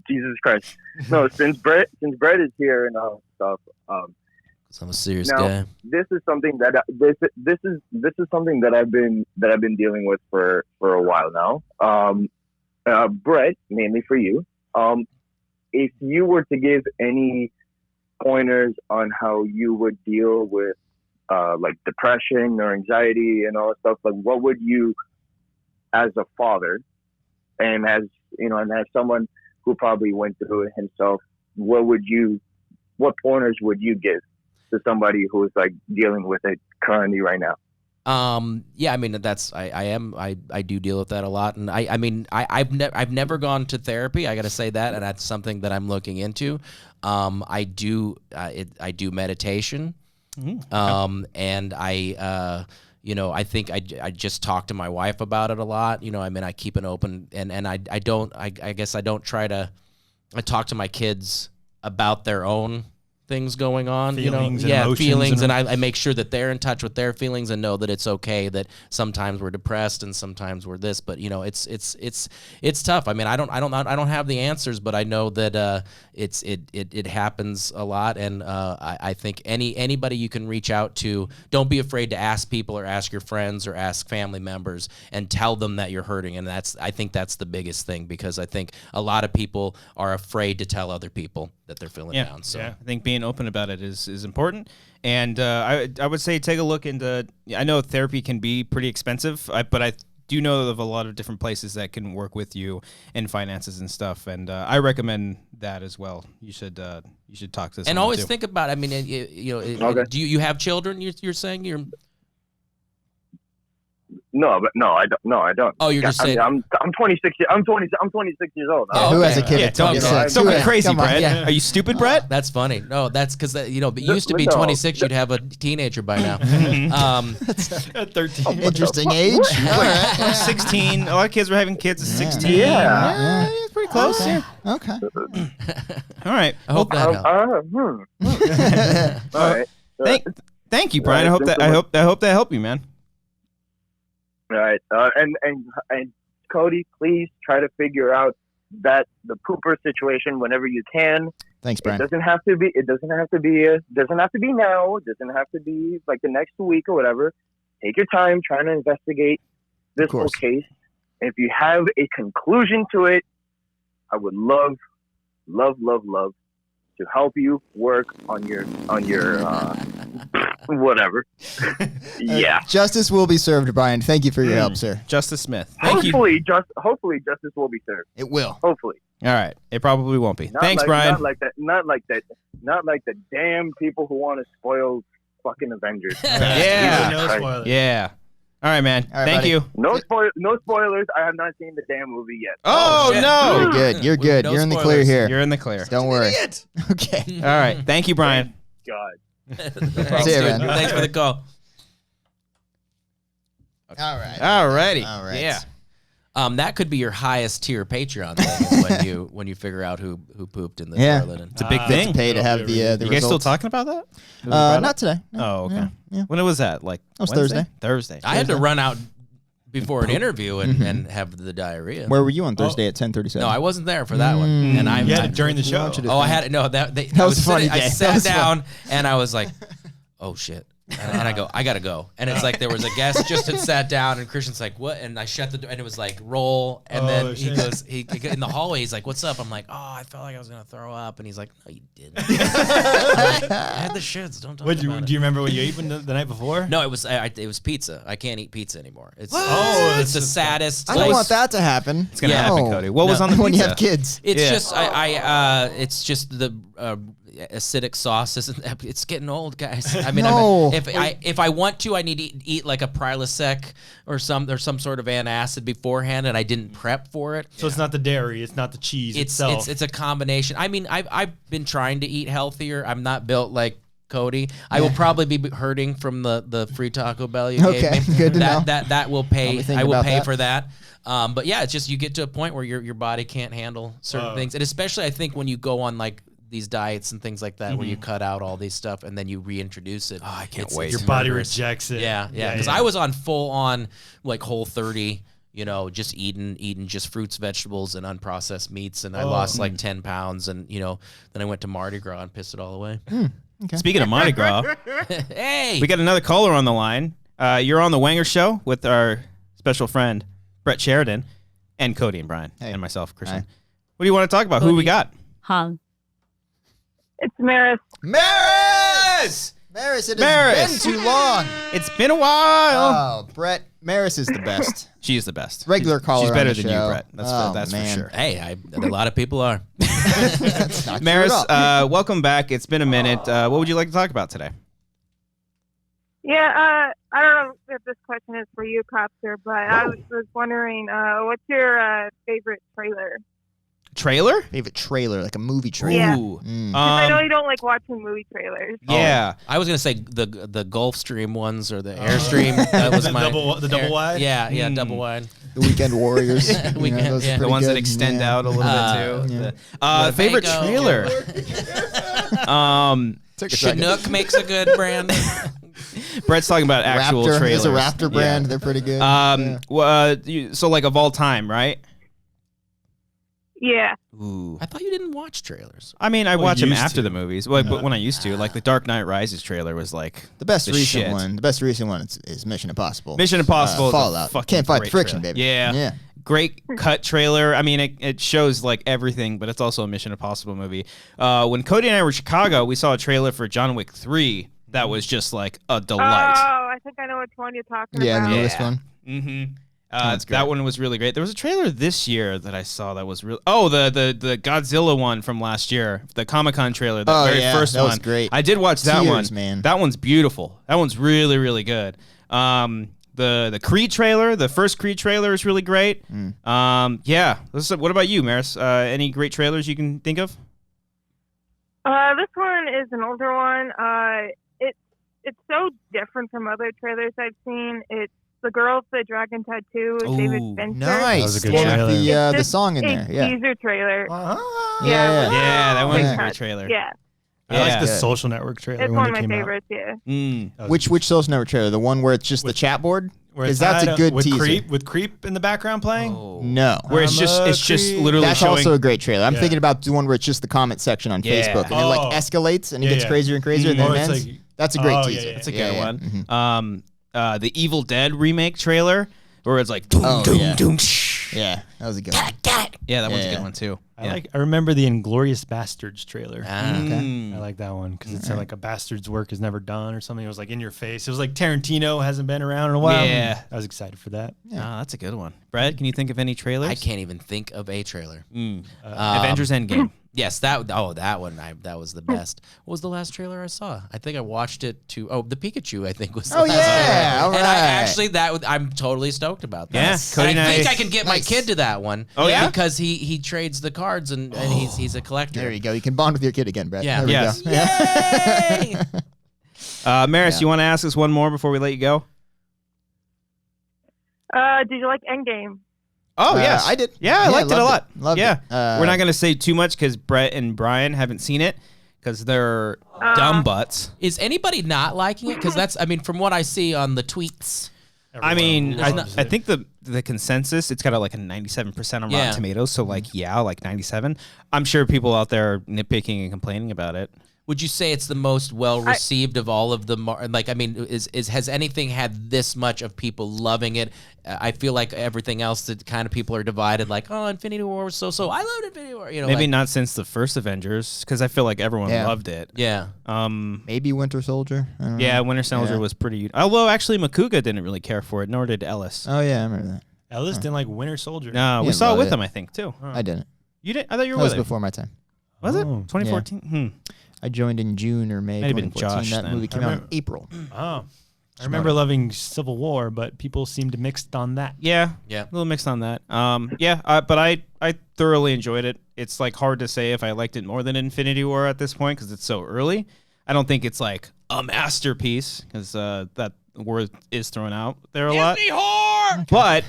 Jesus Christ, no, since Brett is here and stuff. I'm a serious Now, guy. this is something that this is something that I've been dealing with for a while now. Brett, mainly for you. If you were to give any pointers on how you would deal with like depression or anxiety and all that stuff, like what would you, as a father, and as someone who probably went through it himself, what pointers would you give to somebody who is like dealing with it currently right now? Yeah, I mean I do deal with that a lot, and I've never gone to therapy. I got to say that, and that's something that I'm looking into. I do meditation, and I think I just talk to my wife about it a lot. I keep an open, and I guess I don't try to. I talk to my kids about their own things going on, Feelings and emotions feelings, and- and I make sure that they're in touch with their feelings and know that it's okay that sometimes we're depressed and sometimes we're this, but it's tough. I mean, I don't have the answers, but I know that it happens a lot, and I think anybody you can reach out to, don't be afraid to ask people or ask your friends or ask family members and tell them that you're hurting, and I think that's the biggest thing, because I think a lot of people are afraid to tell other people that they're feeling down. So I think being open about it is important. And I would say take a look into. I know therapy can be pretty expensive, but I do know of a lot of different places that can work with you and finances and stuff. And I recommend that as well. You should talk to someone and always too. think about. I mean, Okay. do you have children? You're saying you're. No, I don't. No, I don't. Oh, you're just saying. I'm 26. I'm 26 years old. Oh, Who has a okay. kid Yeah, at don't 26? don't Who be has- crazy, come on. Brett. Yeah. Are you stupid, Brett? That's funny. No, that's because it used to be No. 26. You'd have a teenager by now. At 13. Interesting age. All right. 16. A lot of kids were having kids at 16. Yeah. It's pretty close. Okay. Yeah. Okay. All right. I hope that helps. All right. Thank you, Brian. All I right, hope that helped you, man. All right. And Cody, please try to figure out the pooper situation whenever you can. Thanks, It Brian. doesn't have to be now. It doesn't have to be like the next week or whatever. take your time trying to investigate this whole case. And if you have a conclusion to it, I would love to help you work on your whatever. Yeah. Justice will be served, Brian. Thank you for your help, sir. Justice Smith. Thank you. Hopefully justice will be served. It will. Hopefully. All right. It probably won't be. Not Thanks, like, Brian. Not like the damn people who want to spoil fucking Avengers. Yeah. No spoilers. Yeah. All right, man. All right, Thank buddy. you. No spoilers. I have not seen the damn movie yet. Oh, shit. no. You're good. You're good. No You're in the spoilers. clear here. You're in the clear. Don't worry. Okay. All right. Thank you, Brian. God. Thanks, See you, dude. man. Thanks for the call. All right. All righty. All right. Yeah. That could be your highest tier Patreon thing is when you figure out who pooped in the Yeah. toilet. And It's a big thing. Pay to have the You guys still results. talking about that? Not today. No. Oh, okay. Yeah. When was that? Like That was Wednesday? Thursday. Thursday. I had to run out before an interview and have the diarrhea. Where were you on Thursday at 10:37? No, I wasn't there for that one. And I You had it during the show. Oh, I had it. No, that was a funny I day. That sat was fun. down and I was like, "Oh shit!" And I go, "I gotta go." And it's like there was a guest just had sat down, and Christian's like, "What?" And I shut the door, and it was like, "Roll." And then he shit. goes, he in the hallway. He's like, "What's up?" I'm like, "Oh, I felt like I was gonna throw up." And he's like, "No, you didn't." I had the shits. Don't talk Do about you it. remember what you ate the night before? No, it was pizza. I can't eat pizza anymore. It's It's the saddest. I don't want that to happen. It's gonna happen, Cody. What was on the when pizza? you have kids? It's Yeah. just it's just the acidic sauce. It's getting old, guys. I mean, No. if I want to, I need to eat like a Prilosec or some sort of antacid beforehand, and I didn't prep for it. So it's not the dairy, it's not the cheese It's itself. it's a combination. I mean, I've been trying to eat healthier. I'm not built like Cody. I will probably be hurting from the free Taco Bell you gave Okay, me. good to know. That will I'll pay. be thinking I will about pay that. for that. But yeah, it's just you get to a point where your body can't handle certain things, and especially I think when you go on like these diets and things like that, where you cut out all these stuff and then you reintroduce it. I can't It's- wait. it's Your body murderous. rejects it. Yeah. Because I was on full on like Whole30, just eating just fruits, vegetables, and unprocessed meats, and I lost like 10 pounds, and then I went to Mardi Gras and pissed it all away. Speaking of Mardi Gras, Hey, we got another caller on the line. You're on the Wanger Show with our special friend Brett Sheridan and Cody and Brian and myself, Christian. Hi. What do you want to talk about? Who we got? Hal. It's Maris. Maris! Maris, it has been too long. It's been a while. Oh, Brett, Maris is the best. She is the best. Regular caller She's on better the than show. you, Brett. That's for man. sure. hey, a lot of people are. That's not true Maris, at all. welcome back. It's been a minute. What would you like to talk about today? Yeah, I don't know if this question is for you, Copster, but I was wondering, what's your favorite trailer? Trailer? Favorite trailer, like a movie trailer. Yeah. Ooh. I know you don't like watching movie trailers. Yeah. I was gonna say the Gulfstream ones or the Airstream. That was The my double wide? Yeah, double wide. The Weekend Warriors. Weekend, those are yeah. The pretty ones that good. extend Yeah. out a little bit too. yeah. Favorite Winnebago. trailer. Took a second. Chinook makes a good brand. Brett's talking about actual Raptor. trailers. There's a Raptor brand. Yeah. They're pretty good. Yeah. So like of all time, right? Yeah. Ooh. I thought you didn't watch trailers. I mean, I watch them used after to. the movies. Well, but when I used to, like the Dark Knight Rises trailer was like The best the recent shit. one. The best recent one is Mission Impossible. Mission Impossible. is a Fallout. fucking Can't fight the great friction, trailer. baby. Yeah. Yeah. Great cut trailer. I mean, it shows like everything, but it's also a Mission Impossible movie. When Cody and I were in Chicago, we saw a trailer for John Wick 3 that was just like a delight. Oh, I think I know which one you're talking Yeah, about. the newest one. Mm-hmm. That's great. That one was really great. There was a trailer this year that I saw that was real. Oh, the Godzilla one from last year, the Comic-Con trailer, the very first that one. was great. I did watch that Tears, one. man. That one's beautiful. That one's really, really good. The Creed trailer, the first Creed trailer is really great. Yeah. What about you, Maris? Any great trailers you can think of? This one is an older one. It's so different from other trailers I've seen. It's The Girl with the Dragon Tattoo with David Ooh, Fincher. Nice. That was a good With trailer. the It's song in just there. a Yeah. teaser trailer. Yeah. Yeah, that one's Yeah. a great trailer. Yeah, I like the Yeah. Social Network trailer it's when one it of my came favorites. Yeah. out. Which social network trailer? The one where it's just the chat board? Where Because it's that's a not good with teaser. Creep in the background playing. No. Where it's I'm just a creep. literally That's showing. also a great trailer. I'm Yeah. thinking about the one where it's just the comment section on Yeah. Facebook and it like Oh. escalates and it Yeah, gets yeah. crazier and crazier and then Or it it's ends. like- That's a great Oh, teaser. yeah, That's a good Yeah, yeah. one. Mhm. the Evil Dead remake trailer, where it's like, doom, doom, yeah. doom, Yeah, that was a good one. Yeah, that one's a Yeah. good one too. I remember the Inglorious Bastards trailer. Okay. I like that one because it said like a bastard's work is never done or something. It was like in your face. It was like Tarantino hasn't been around in a while. Yeah. I was excited for that. Oh, that's a good one. Brad, can you think of any trailers? I can't even think of a trailer. Avengers Endgame. Yes, that one. That was the best. What was the last trailer I saw? I think I watched it to. Oh, the Pikachu. I think was. The Oh, last yeah, trailer. all And I right. actually I'm totally stoked about that. Yeah, And Cody I and I- think I can get my Nice. kid to that one. Oh, yeah? because he trades the cards and he's a collector. There you go. You can bond with your kid again, Brett. Yeah. There we Yes. go. Yay! Maris, you want to ask us one more before we let you go? Did you like Endgame? Oh, yes. I did. Yeah, I liked it a loved lot. Loved yeah. it. We're not going to say too much because Brett and Brian haven't seen it because they're dumb butts. Is anybody not liking it? Because that's, I mean, from what I see on the tweets. I mean, I loves it. think the consensus, it's got like a 97% on Yeah. Rotten Tomatoes. So, like 97. I'm sure people out there are nitpicking and complaining about it. Would you say it's the most well received of all of the has anything had this much of people loving it? I feel like everything else that kind of people are divided. Like, oh, Infinity War was so. I loved Infinity War. You know, Maybe like, not since the first Avengers because I feel like everyone Yeah. loved it. Yeah. Maybe Winter Soldier. I don't Yeah, know. Winter Soldier Yeah. was pretty. Although actually, Makuga didn't really care for it, nor did Ellis. Oh yeah, I remember that. Ellis didn't like Winter Soldier. No, we Yeah, saw it love with it. him, I think, too. I didn't. You didn't? I thought you That were was with him. before my time. Was it? Oh. 2014? I joined in June or May Might have been 2014. Josh That then. movie came I out in remember- April. Oh. I remember loving Civil War, but people seemed mixed on that. Yeah. Yeah. A little mixed on that. But I thoroughly enjoyed it. It's like hard to say if I liked it more than Infinity War at this point because it's so early. I don't think it's like a masterpiece because that word is thrown out there a lot. But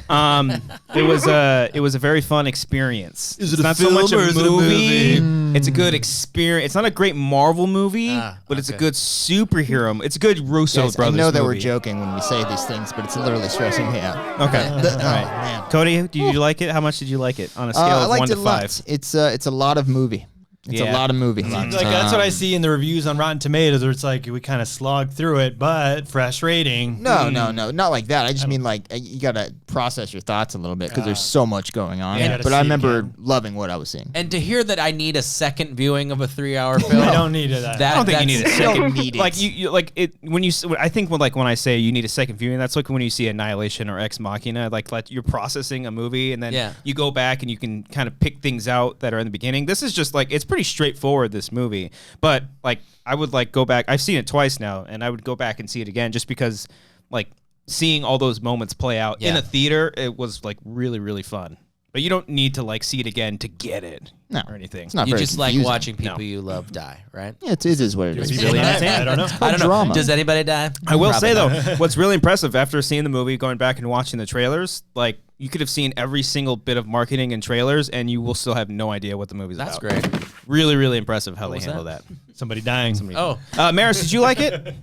it was a very fun experience. Is it It's a not film so much or a is it a movie? movie? It's a good experience. It's not a great Marvel movie, but it's a okay. good superhero. It's a good Russo Guys, I brothers know that we're movie. joking when we say these things, but it's literally stressing me out. Okay. Oh, All right. man. Cody, did you like it? How much did you like it on a scale I of liked 1 it to a lot. 5? It's a lot of movie. It's Yeah. a lot of movie. Like that's what I see in the reviews on Rotten Tomatoes, where it's like we kind of slog through it, but fresh rating. No, not like that. I just mean like you gotta process your thoughts a little bit because there's so much going on. Yeah, you gotta but see I it remember again. loving what I was seeing. And to hear that I need a second viewing of a 3-hour film. I don't need that. That, I don't think you need a that's- You don't second. need it. Like you like it when you. I think when I say you need a second viewing, that's like when you see Annihilation or Ex Machina. Like you're processing a movie and then Yeah. you go back and you can kind of pick things out that are in the beginning. This is just like it's pretty straightforward. This movie, but like I would like go back. I've seen it twice now, and I would go back and see it again just because like seeing all those moments play out in Yeah. a theater, it was like really really fun. But you don't need to like see it again to get it or anything. It's not You very just like confusing. watching people No. you love die, right? Yeah, it is what it is. really I entertaining. don't know. I don't know. drama. Does anybody die? I will say Probably though, not. what's really impressive after seeing the movie, going back and watching the trailers, like you could have seen every single bit of marketing and trailers, and you will still have no idea what the movie's That's about. great. Really, really impressive how they was handle that. Somebody dying. Oh, Maris, did you like it?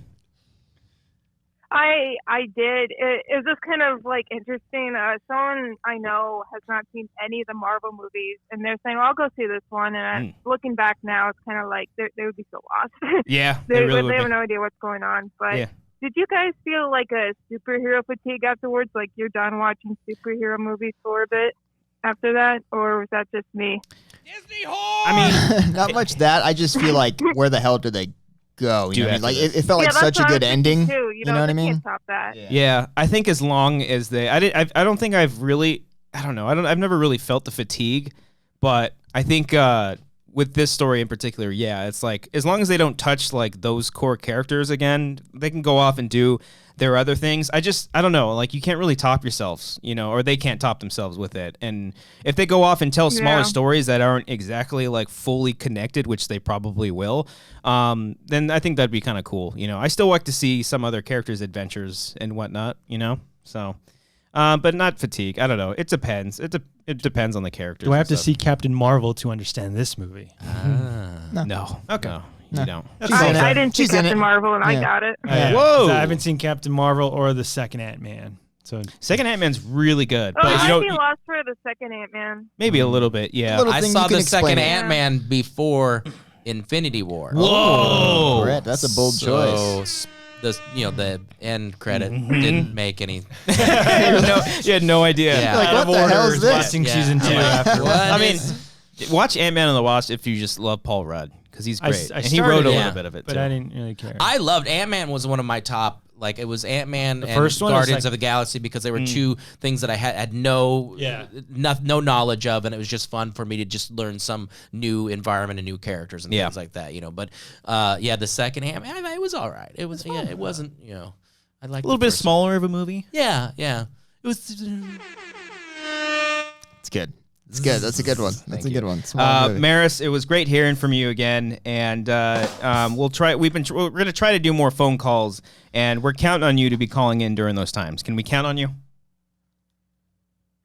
I did. It was just kind of like interesting. Someone I know has not seen any of the Marvel movies, and they're saying, "Well, I'll go see this one." And looking back now, it's kind of like they would be so lost. Yeah, they really would have be. no idea what's going on. But Yeah. did you guys feel like a superhero fatigue afterwards? Like you're done watching superhero movies for a bit after that, or was that just me? I mean, Not much that. I just feel like where the hell do they go? You know what I mean? Like it felt like that's such a what I good was thinking ending. Too. You know what I they mean? Can't top that. yeah, I think as long as they, I don't think I've really, I don't know, I've never really felt the fatigue, but I think with this story in particular, yeah, it's like as long as they don't touch like those core characters again, they can go off and do their other things. I don't know, like you can't really top yourselves, you know, or they can't top themselves with it. And if they go off and tell smaller Yeah. stories that aren't exactly like fully connected, which they probably will, then I think that'd be kind of cool. You know, I still like to see some other characters' adventures and whatnot, you know, so. But not fatigue. I don't know. It depends. It depends on the characters. Do I have and to stuff. see Captain Marvel to understand this movie? No. Okay. No, you don't. I didn't see She's in Captain it. Marvel, and I Yeah. got it. Yeah. Whoa. 'Cause I haven't seen Captain Marvel or the second Ant-Man. So Second Ant-Man's really good, Oh, but you I'd don't be lost for the second Ant-Man. maybe a little bit. Yeah. Little I thing saw you can the second explain it. Ant-Man before Infinity War. Whoa. Brett, that's a bold choice. the end credit didn't make any. You had no idea. Yeah. Like, Out what of the hell order is is this? watching Yeah. season 2 I'm like, after. what I mean, is- watch Ant-Man and the Wasp if you just love Paul Rudd because he's I great. I And he wrote started a it, little bit of it, but too. I didn't really care. I loved Ant-Man was one of my top. Like it was Ant-Man and first one, it was Guardians like- of the Galaxy because they were two things that I had no knowledge of, and it was just fun for me to just learn some new environment and new characters and things like that, But the second Ant-Man, it was all right. It was it wasn't I like A little bit smaller of a movie. Yeah. It was. It's good. It's good. That's a good one. That's a good one. Small movie. Maris, it was great hearing from you again, and we'll try. We're going to try to do more phone calls, and we're counting on you to be calling in during those times. Can we count on you?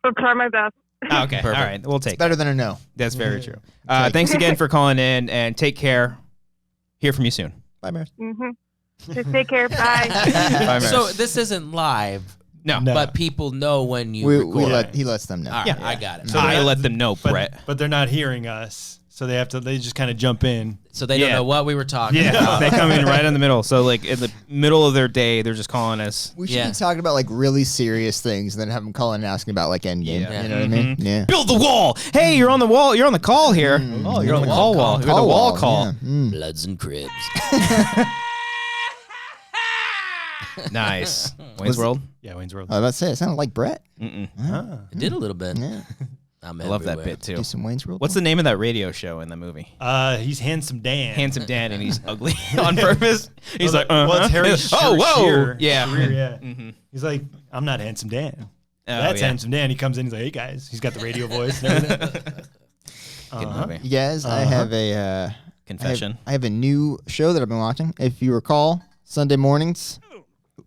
I'll try my best. Oh, okay, Perfect. all right, we'll take. Better than a no. That's very true. Thanks again for calling in, and take care. Hear from you soon. Bye, Maris. Just take care. Bye. Bye, Maris. So this isn't live, no. but people know when you We record. he lets them know. All right, I got it. So I they're- let them know, Brett. but they're not hearing us, so they just kind of jump in. So they don't Yeah. know what we were talking Yeah, about. they come in right in the middle. So like in the middle of their day, they're just calling us. We should Yeah. be talking about like really serious things, and then have them call in and asking about like Endgame. Yeah. You know what I mean? Yeah. Build the wall. Hey, you're on the wall. You're on the call here. Oh, you're on the call wall. You're the wall call. Yeah. Mm. Bloods and Cribs. Nice. Wayne's World. Yeah, Wayne's World. I was about to say it sounded like Brett. It did a little bit. Yeah. I'm I love that everywhere. bit too. Do some Wayne's World. What's the name of that radio show in the movie? He's Handsome Dan. Handsome Dan, and he's ugly on purpose. He's like, well, it's Harry oh, whoa, Shearer. yeah. Shearer, yeah. Mhm. He's like, I'm not Handsome Dan. Oh, That's yeah. Handsome Dan. He comes in, he's like, hey guys. He's got the radio voice and everything. Good movie. You guys, I have a Confession. I have a new show that I've been watching. If you recall, Sunday mornings,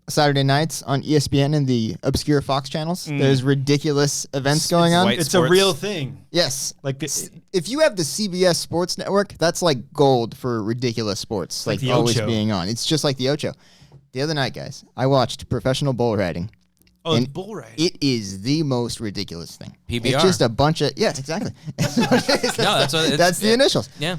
Saturday nights on ESPN and the obscure Fox channels, there's ridiculous events going on. white It's sports. a real thing. Yes. Like, If you have the CBS Sports Network, that's like gold for ridiculous sports, like like the always Ocho. being on. It's just like the Ocho. The other night, guys, I watched professional bull riding. oh, it's and bull riding. It is the most ridiculous thing. PBR. It's just a bunch of exactly. that's what it's- that's the initials. Yeah.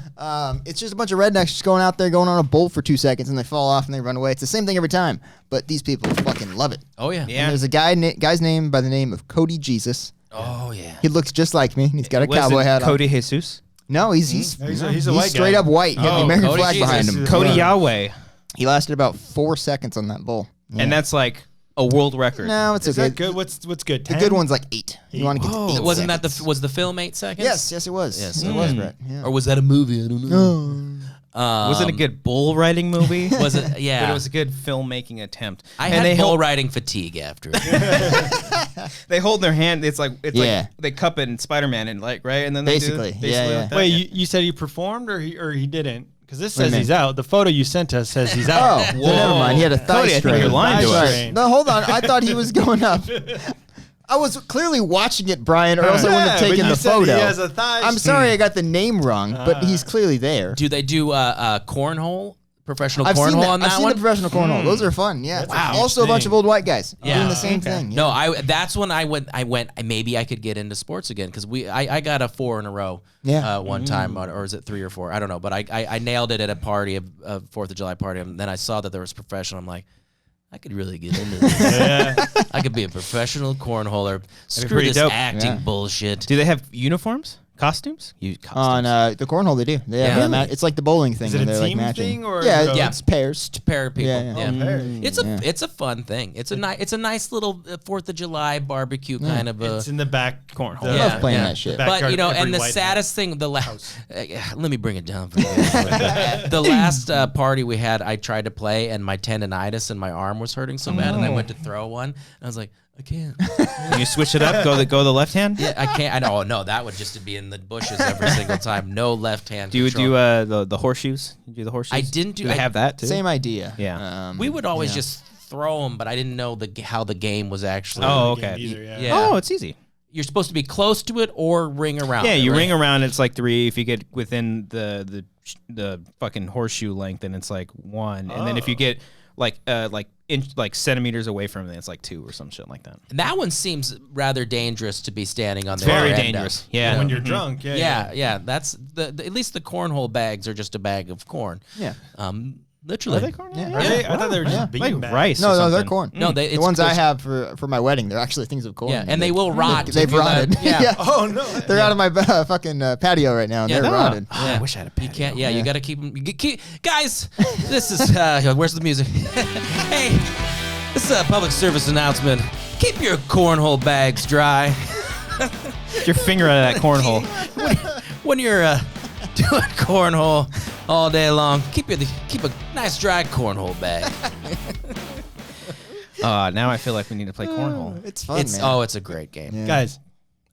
It's just a bunch of rednecks just going out there, going on a bull for 2 seconds, and they fall off and they run away. It's the same thing every time, but these people fucking love it. Oh yeah. Yeah. And there's a guy's name by the name of Cody Jesus. Oh yeah. He looks just like me, and he's got a Was it cowboy hat on. Cody Jesus. No, he's He's a white straight guy. up white. He had the Oh, American Cody flag Jesus. behind him. Cody Yeah. Yahweh. He lasted about 4 seconds on that bull. Yeah. And that's like a world record. no, it's Is okay. that good? What's good? The 10? good one's like 8. You want to get to 8 Wasn't that seconds. was the film 8 seconds? Yes, it was. Yes, it it was, Brett. Yeah. Or was that a movie? I don't know. Was it a good bull riding movie? Was it? Yeah. But it was a good filmmaking attempt. I and had they bull hold, riding fatigue after it. they hold their hand. It's like Yeah. they cup it in Spider-Man and like right, and then they Basically, do, yeah, yeah. like that. Wait, Yeah. you said he performed or he didn't? Because this What do says you he's mean? out. The photo you sent us says he's Oh, out. so never mind. He had a thigh Cody, I think strain. you're lying to Thigh us. strain. No, hold on. I thought he was going up. I was clearly watching it, Brian, or else I wouldn't have but taken you the said photo. He has a thigh I'm sorry I got the name wrong, but he's clearly there. Do they do cornhole? Professional I've seen cornhole that. on that I've seen one? the professional cornhole. Those are fun. Yeah. That's a huge Also a bunch thing. of old white guys Yeah. doing the same thing. No, that's when I went. Maybe I could get into sports again because I got a 4 in a row. Yeah. One time, or is it 3 or 4? I don't know, but I nailed it at a party, a 4th of July party, and then I saw that there was professional. I'm like, I could really get into this. Yeah. I could be a professional cornholer. Screw pretty this dope. acting Yeah. bullshit. Do they have uniforms? Costumes? On the cornhole, they do. They have Yeah. it's like the bowling thing. Is it and a they're team like matching. thing or yeah, is it a- it's pairs. Pair of people. Yeah, yeah. Yeah. It's a fun thing. It's a nice little 4th of July barbecue kind of a. It's in the back cornhole. I love playing that shit. The But backyard you know, of every and the white saddest thing, the last. Let me bring it down for you. guys. The last party we had, I tried to play, and my tendonitis and my arm was hurting so bad, and I went to throw one, and I was like, I can't. Can you switch it up? Go the left hand? Yeah, I can't. I know. No, that would just be in the bushes every single time. No left hand. Do you control. do the horseshoes? You do the horseshoes? I didn't do. Do they have that too? Same idea. Yeah. We would always just throw them, but I didn't know how the game was actually. Oh, Game okay. either, Yeah. Oh, it's easy. You're supposed to be close to it or ring around. Yeah, it, you right? ring around. It's like 3. If you get within the fucking horseshoe length, then it's like 1. And then if you get like centimeters away from it, it's like 2 or some shit like that. That one seems rather dangerous to be standing on. It's the very other end dangerous. of. Yeah. When you're drunk. Yeah. That's at least the cornhole bags are just a bag of corn. Yeah. Literally. Are they corn? Yeah. Are they? I thought they were just Yeah. bean Like bags. rice. No, or no, they're something. corn. No, the it's- ones I it's- have for my wedding, they're actually things of corn. Yeah, and they will rot. They've if you let- rotted. Yeah. Oh no. They're out of my fucking patio right now, and Yeah, they're no. rotted. I wish I had a patio. You can't. Yeah, you got to keep them. Guys, this is. Where's the music? Hey, this is a public service announcement. Keep your cornhole bags dry. Get your finger out of that cornhole. When you're doing cornhole all day long, keep a nice dry cornhole bag. Now I feel like we need to play cornhole. It's fun, man. It's a great game. Yeah. Guys,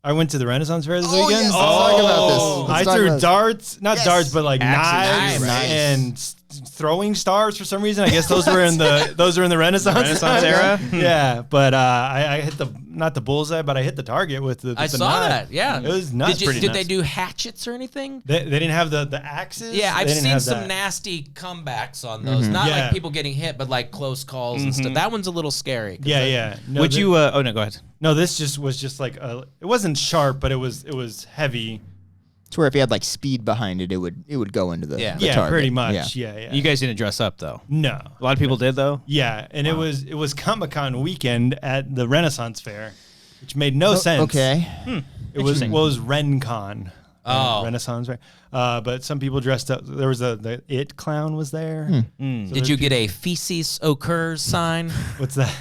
I went to the Renaissance Fair this Oh, weekend. yes, let's talk about this. Let's I talk threw about this. darts, not Yes. darts, but like Axes. knives Nice. and throwing stars for some reason. I guess those were in the Renaissance Renaissance era? Yeah, but I hit not the bullseye, but I hit the target with the. I the saw knife. that. Yeah, It was nuts. Did they nuts. do hatchets or anything? They didn't have the axes. Yeah, I've They didn't seen have some that. nasty comebacks on those. Not Yeah. like people getting hit, but like close calls and stuff. That one's a little scary. 'cause Yeah, I- yeah. No, Would you? Oh no, go ahead. No, this was just like it wasn't sharp, but it was heavy. It's where if you had like speed behind it, it would go into the, Yeah. the Yeah, target. pretty much. Yeah. You guys didn't dress up though. No. A lot of people did though. Yeah, and it was Comic-Con weekend at the Renaissance Fair, which made no sense. Okay. It was RenCon. Oh. Renaissance Fair. But some people dressed up. There was the It clown was there. So Did there's you get a feces occurs sign? What's that?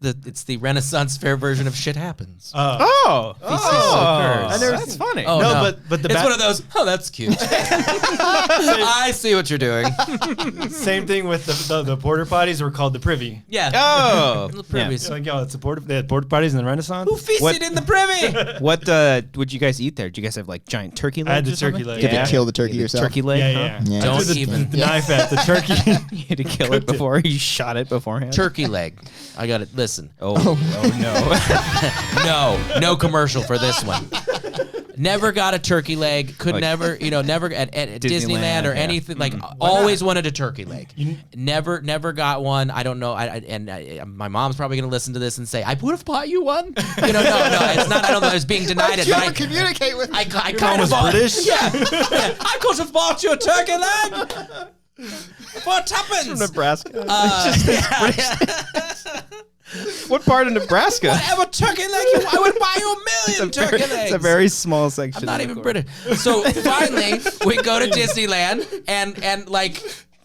It's the Renaissance Fair version of shit happens. Oh, occurs. That's funny. Oh, No, no, but the it's one of those. Oh, that's cute. I see what you're doing. same thing with the porter potties were called the Privy. Yeah. Oh, The privies. Like, yo, it's they had porter potties in the Renaissance. Who feasted What- in the privy? What would you guys eat there? Did you guys have like giant turkey legs? I had the or something? turkey leg. Did Yeah. you kill the turkey yourself? Turkey leg? Yeah, huh? yeah. Yeah. Don't The even. knife at the turkey. You had to kill it before you shot it beforehand. Turkey leg. I got it. Listen. Oh no. No commercial for this one. Never got a turkey leg. Could Like- never at Disneyland or yeah. anything. Like always wanted a turkey leg. Never got one. I don't know. My mom's probably gonna listen to this and say, "I would have bought you one." No, it's not. I don't know. I was being denied it. You But ever communicate with I me? kind mom of was bought. British? Yeah. I could have bought you a turkey leg for tuppence. Nebraska. Yeah. What part of Nebraska? Whatever turkey leg I would buy you a million turkey legs. It's a very small section. I'm not of even the British. So finally, we go to Disneyland, and like,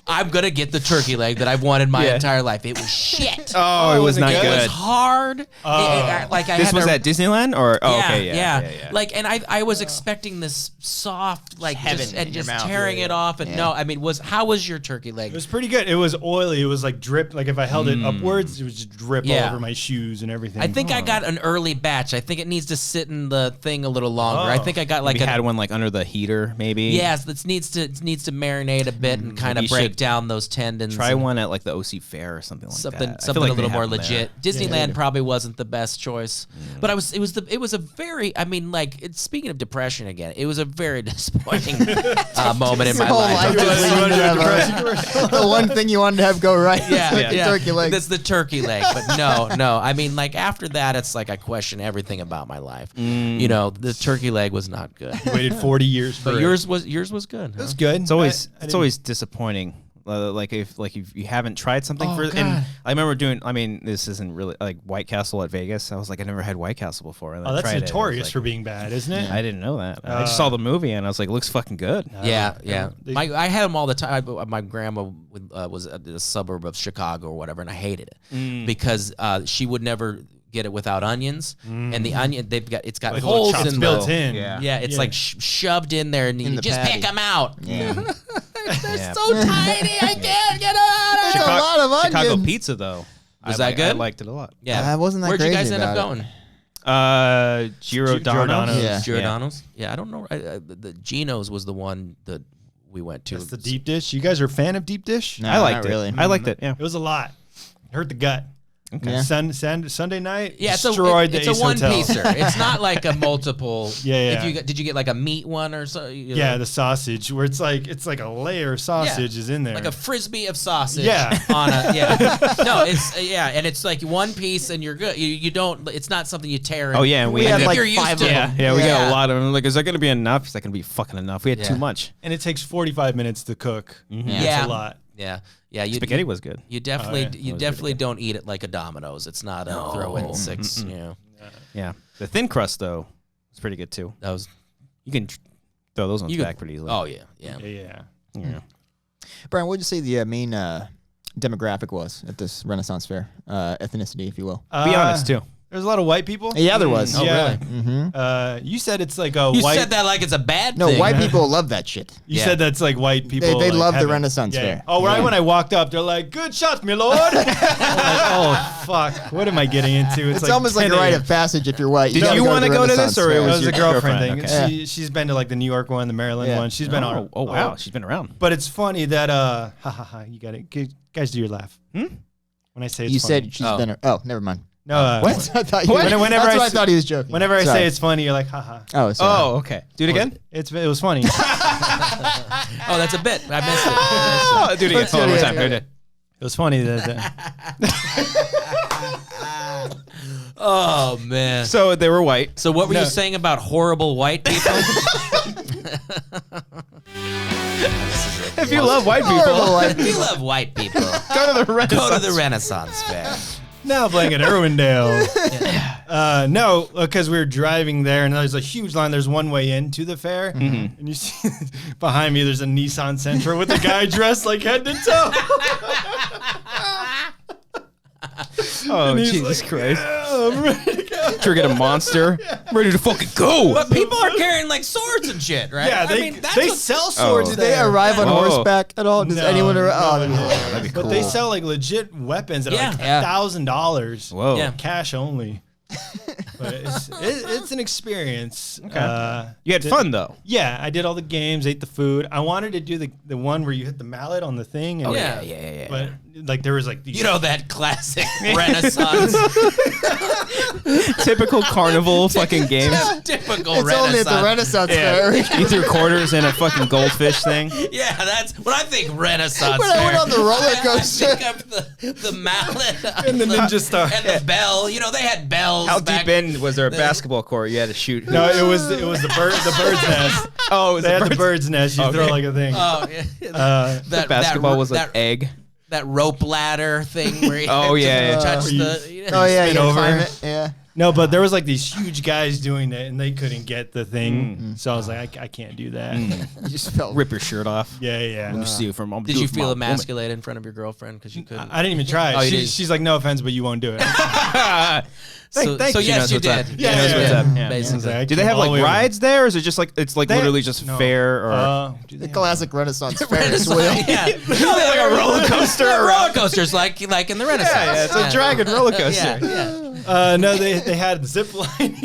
I'm gonna get the turkey leg that I've wanted my Yeah. entire life. It was shit. Oh, it was not It was good. hard. Like I This had was to- at Disneyland, or oh, yeah, okay, yeah. Like, and I was expecting this soft, like, Heaven just, in and your just mouth. tearing it off. And Yeah. no, I mean, how was your turkey leg? It was pretty good. It was oily. It was like drip. Like if I held it upwards, it would just drip all Yeah. over my shoes and everything. I think I got an early batch. I think it needs to sit in the thing a little longer. I think I got like We had one like under the heater, maybe. Yes, it needs to marinate a bit and kind of you break should down those tendons. Try and one at like the OC Fair or something like something that. I feel something like a little they more have them there. legit. Disneyland probably wasn't the best choice, but it was a very. I mean, like speaking of depression again, it was a very disappointing moment in my Your whole life. life just leading to that, the one thing you wanted to have go right. Yeah, was the yeah. turkey leg. That's the turkey leg. But no. I mean, like after that, it's like I question everything about my life. You know, the turkey leg was not good. waited 40 years for But it. yours was good. It was good. It's always I it's always disappointing. Like if you haven't tried something Oh, for, God. and I remember doing. I mean, this isn't really like White Castle at Vegas. I was like, I never had White Castle before. And then Oh, that's tried it, and it was notorious like- for being bad, isn't it? I didn't know that. I just saw the movie and I was like, looks fucking good. Yeah. They- I had them all the time. My grandma was at a suburb of Chicago or whatever, and I hated it because she would never get it without onions, and the onion it's got Like little holes chops in built the, in. Yeah, it's like shoved in there, and you the just patty. pick them out. Yeah. They're Yeah. so tiny, I can't get them out. That's a lot of Chicago onions. pizza though. Was I that good? I liked it a lot. Yeah, I wasn't that Where'd you crazy guys end up about going? Giordano's. Giordano's. Yeah. Giordano's. Yeah, I don't know. The Geno's was the one that we went to. That's the deep dish. You guys are a fan of deep dish? No, I liked not it. really. I liked it. Yeah. It was a lot. It hurt the gut. Yeah. Sunday night, Yeah, destroyed it's the Ace a one Hotel. piecer. It's not like a multiple. Yeah. Did you get like a meat one or so? Yeah, the sausage where it's like a layer of sausage is in there. like a frisbee of sausage. Yeah. On a no, it's and it's like one piece and you're good. You don't. It's not something you tear. Oh yeah, and We we had had like you're used 5 to of it. them. yeah, we got Yeah. a lot of them. Like, is that gonna be enough? It's not gonna be fucking enough. We had Yeah. too much. and it takes 45 minutes to cook. Yeah. That's a lot. Yeah, yeah. Spaghetti was good. You definitely, yeah. you definitely don't eat it like a Domino's. It's not a throw in 6. You know, Yeah, the thin crust though, it's pretty good too. that was. You can throw those ones You could- back pretty easily. Oh yeah, yeah. Yeah. yeah. Brian, what would you say the main demographic was at this Renaissance fair? Ethnicity, if you will. Be honest too. There's a lot of white people. Yeah, there was. Oh, yeah. Mm-hmm. You said it's like a You white. said that like it's a bad No, thing. white people love that shit. You Yeah. said that's like white people. They like, love the having- Renaissance yeah. fair. Oh, right Yeah. when I walked up, they're like, "Good shot, my lord." I'm like, oh fuck! What am I getting into? It's almost like a 10 rite a.m. of passage if you're white. Did gotta you to wanna the go to this, Renaissance or it fair. It was your a girlfriend thing. girlfriend? Okay. She's been to like the New York one, the Maryland Yeah. one. She's been on. Oh wow, she's been around. But it's funny that ha ha ha. You got it, guys. Do your laugh. When I say it's You funny. said she's Oh. been. Oh, never mind. no. What? I thought you. Whenever That's I what I s- thought he was joking. Whenever I Sorry. say it's funny, you're like, haha. Oh, sorry. Oh, okay. Do it again. It was funny. Oh, that's a bit. I missed it. Oh, do it again. Let's do One it more again. time. Go ahead. It was funny that. Oh man. So they were white. So what were No. you saying about horrible white people? If you love white Horrible people, white We love white people. go to the Renaissance. Go to the Renaissance fair. Now playing at Irwindale. No, because we were driving there, and there's a huge line. There's one way into the fair, and you see behind me there's a Nissan Sentra with a guy dressed like head to toe. Oh, And he's Jesus like, Christ. "Yeah, I'm ready to go." Trying to get a monster. Ready to fucking go. But people are carrying like swords and shit, right? Yeah, I they, mean, that's they what- sell swords. Did they there. arrive on Whoa. horseback at all? Does No, anyone? no, Oh, no. that'd be cool. But they sell like legit weapons that are like Yeah. $1,000. Whoa. Yeah. Cash only. But it's an experience. Okay. You had fun though. Yeah, I did all the games, ate the food. I wanted to do the one where you hit the mallet on the thing. And yeah. But like there was like these, You know that classic Renaissance. Typical carnival fucking games. Typical It's only at Renaissance. the Renaissance fair. You threw quarters in a fucking goldfish thing. Yeah, that's when I think Renaissance. When I went fair, on the roller coaster. I think of the mallet and the ninja star. and the bell. You know, they had bells. How back- deep in was there a basketball court you had to shoot? No, it was the bird's nest. Oh, it was They had the birds? bird's nest. You throw Okay. like a thing. Oh, yeah. Uh, Basketball was like that, egg. that rope ladder thing where you Oh, yeah, yeah. touch Where you- the. You Oh yeah, spin you over. climb it. Yeah. no, but there was like these huge guys doing it, and they couldn't get the thing. So I was like, I can't do that. You just felt. Rip your shirt off. Yeah, yeah. Let me see you from. Did you feel emasculated in front of your girlfriend because you couldn't? I didn't even try. Oh, you She, didn't? she's like, no offense, but you won't do it. So, thank so you. yes, She you knows what's did. up. Yeah, Yes, yeah, you yeah. did, Yeah. basically. I Do they came have all the like way over. rides there, or is it just like it's like They- literally just no. fair or? Do The they classic Renaissance fair wheel. Yeah, like a roller coaster Yeah, around. roller coasters like in the Renaissance. Yeah, it's a dragon roller coaster. Yeah. No, they had zip line.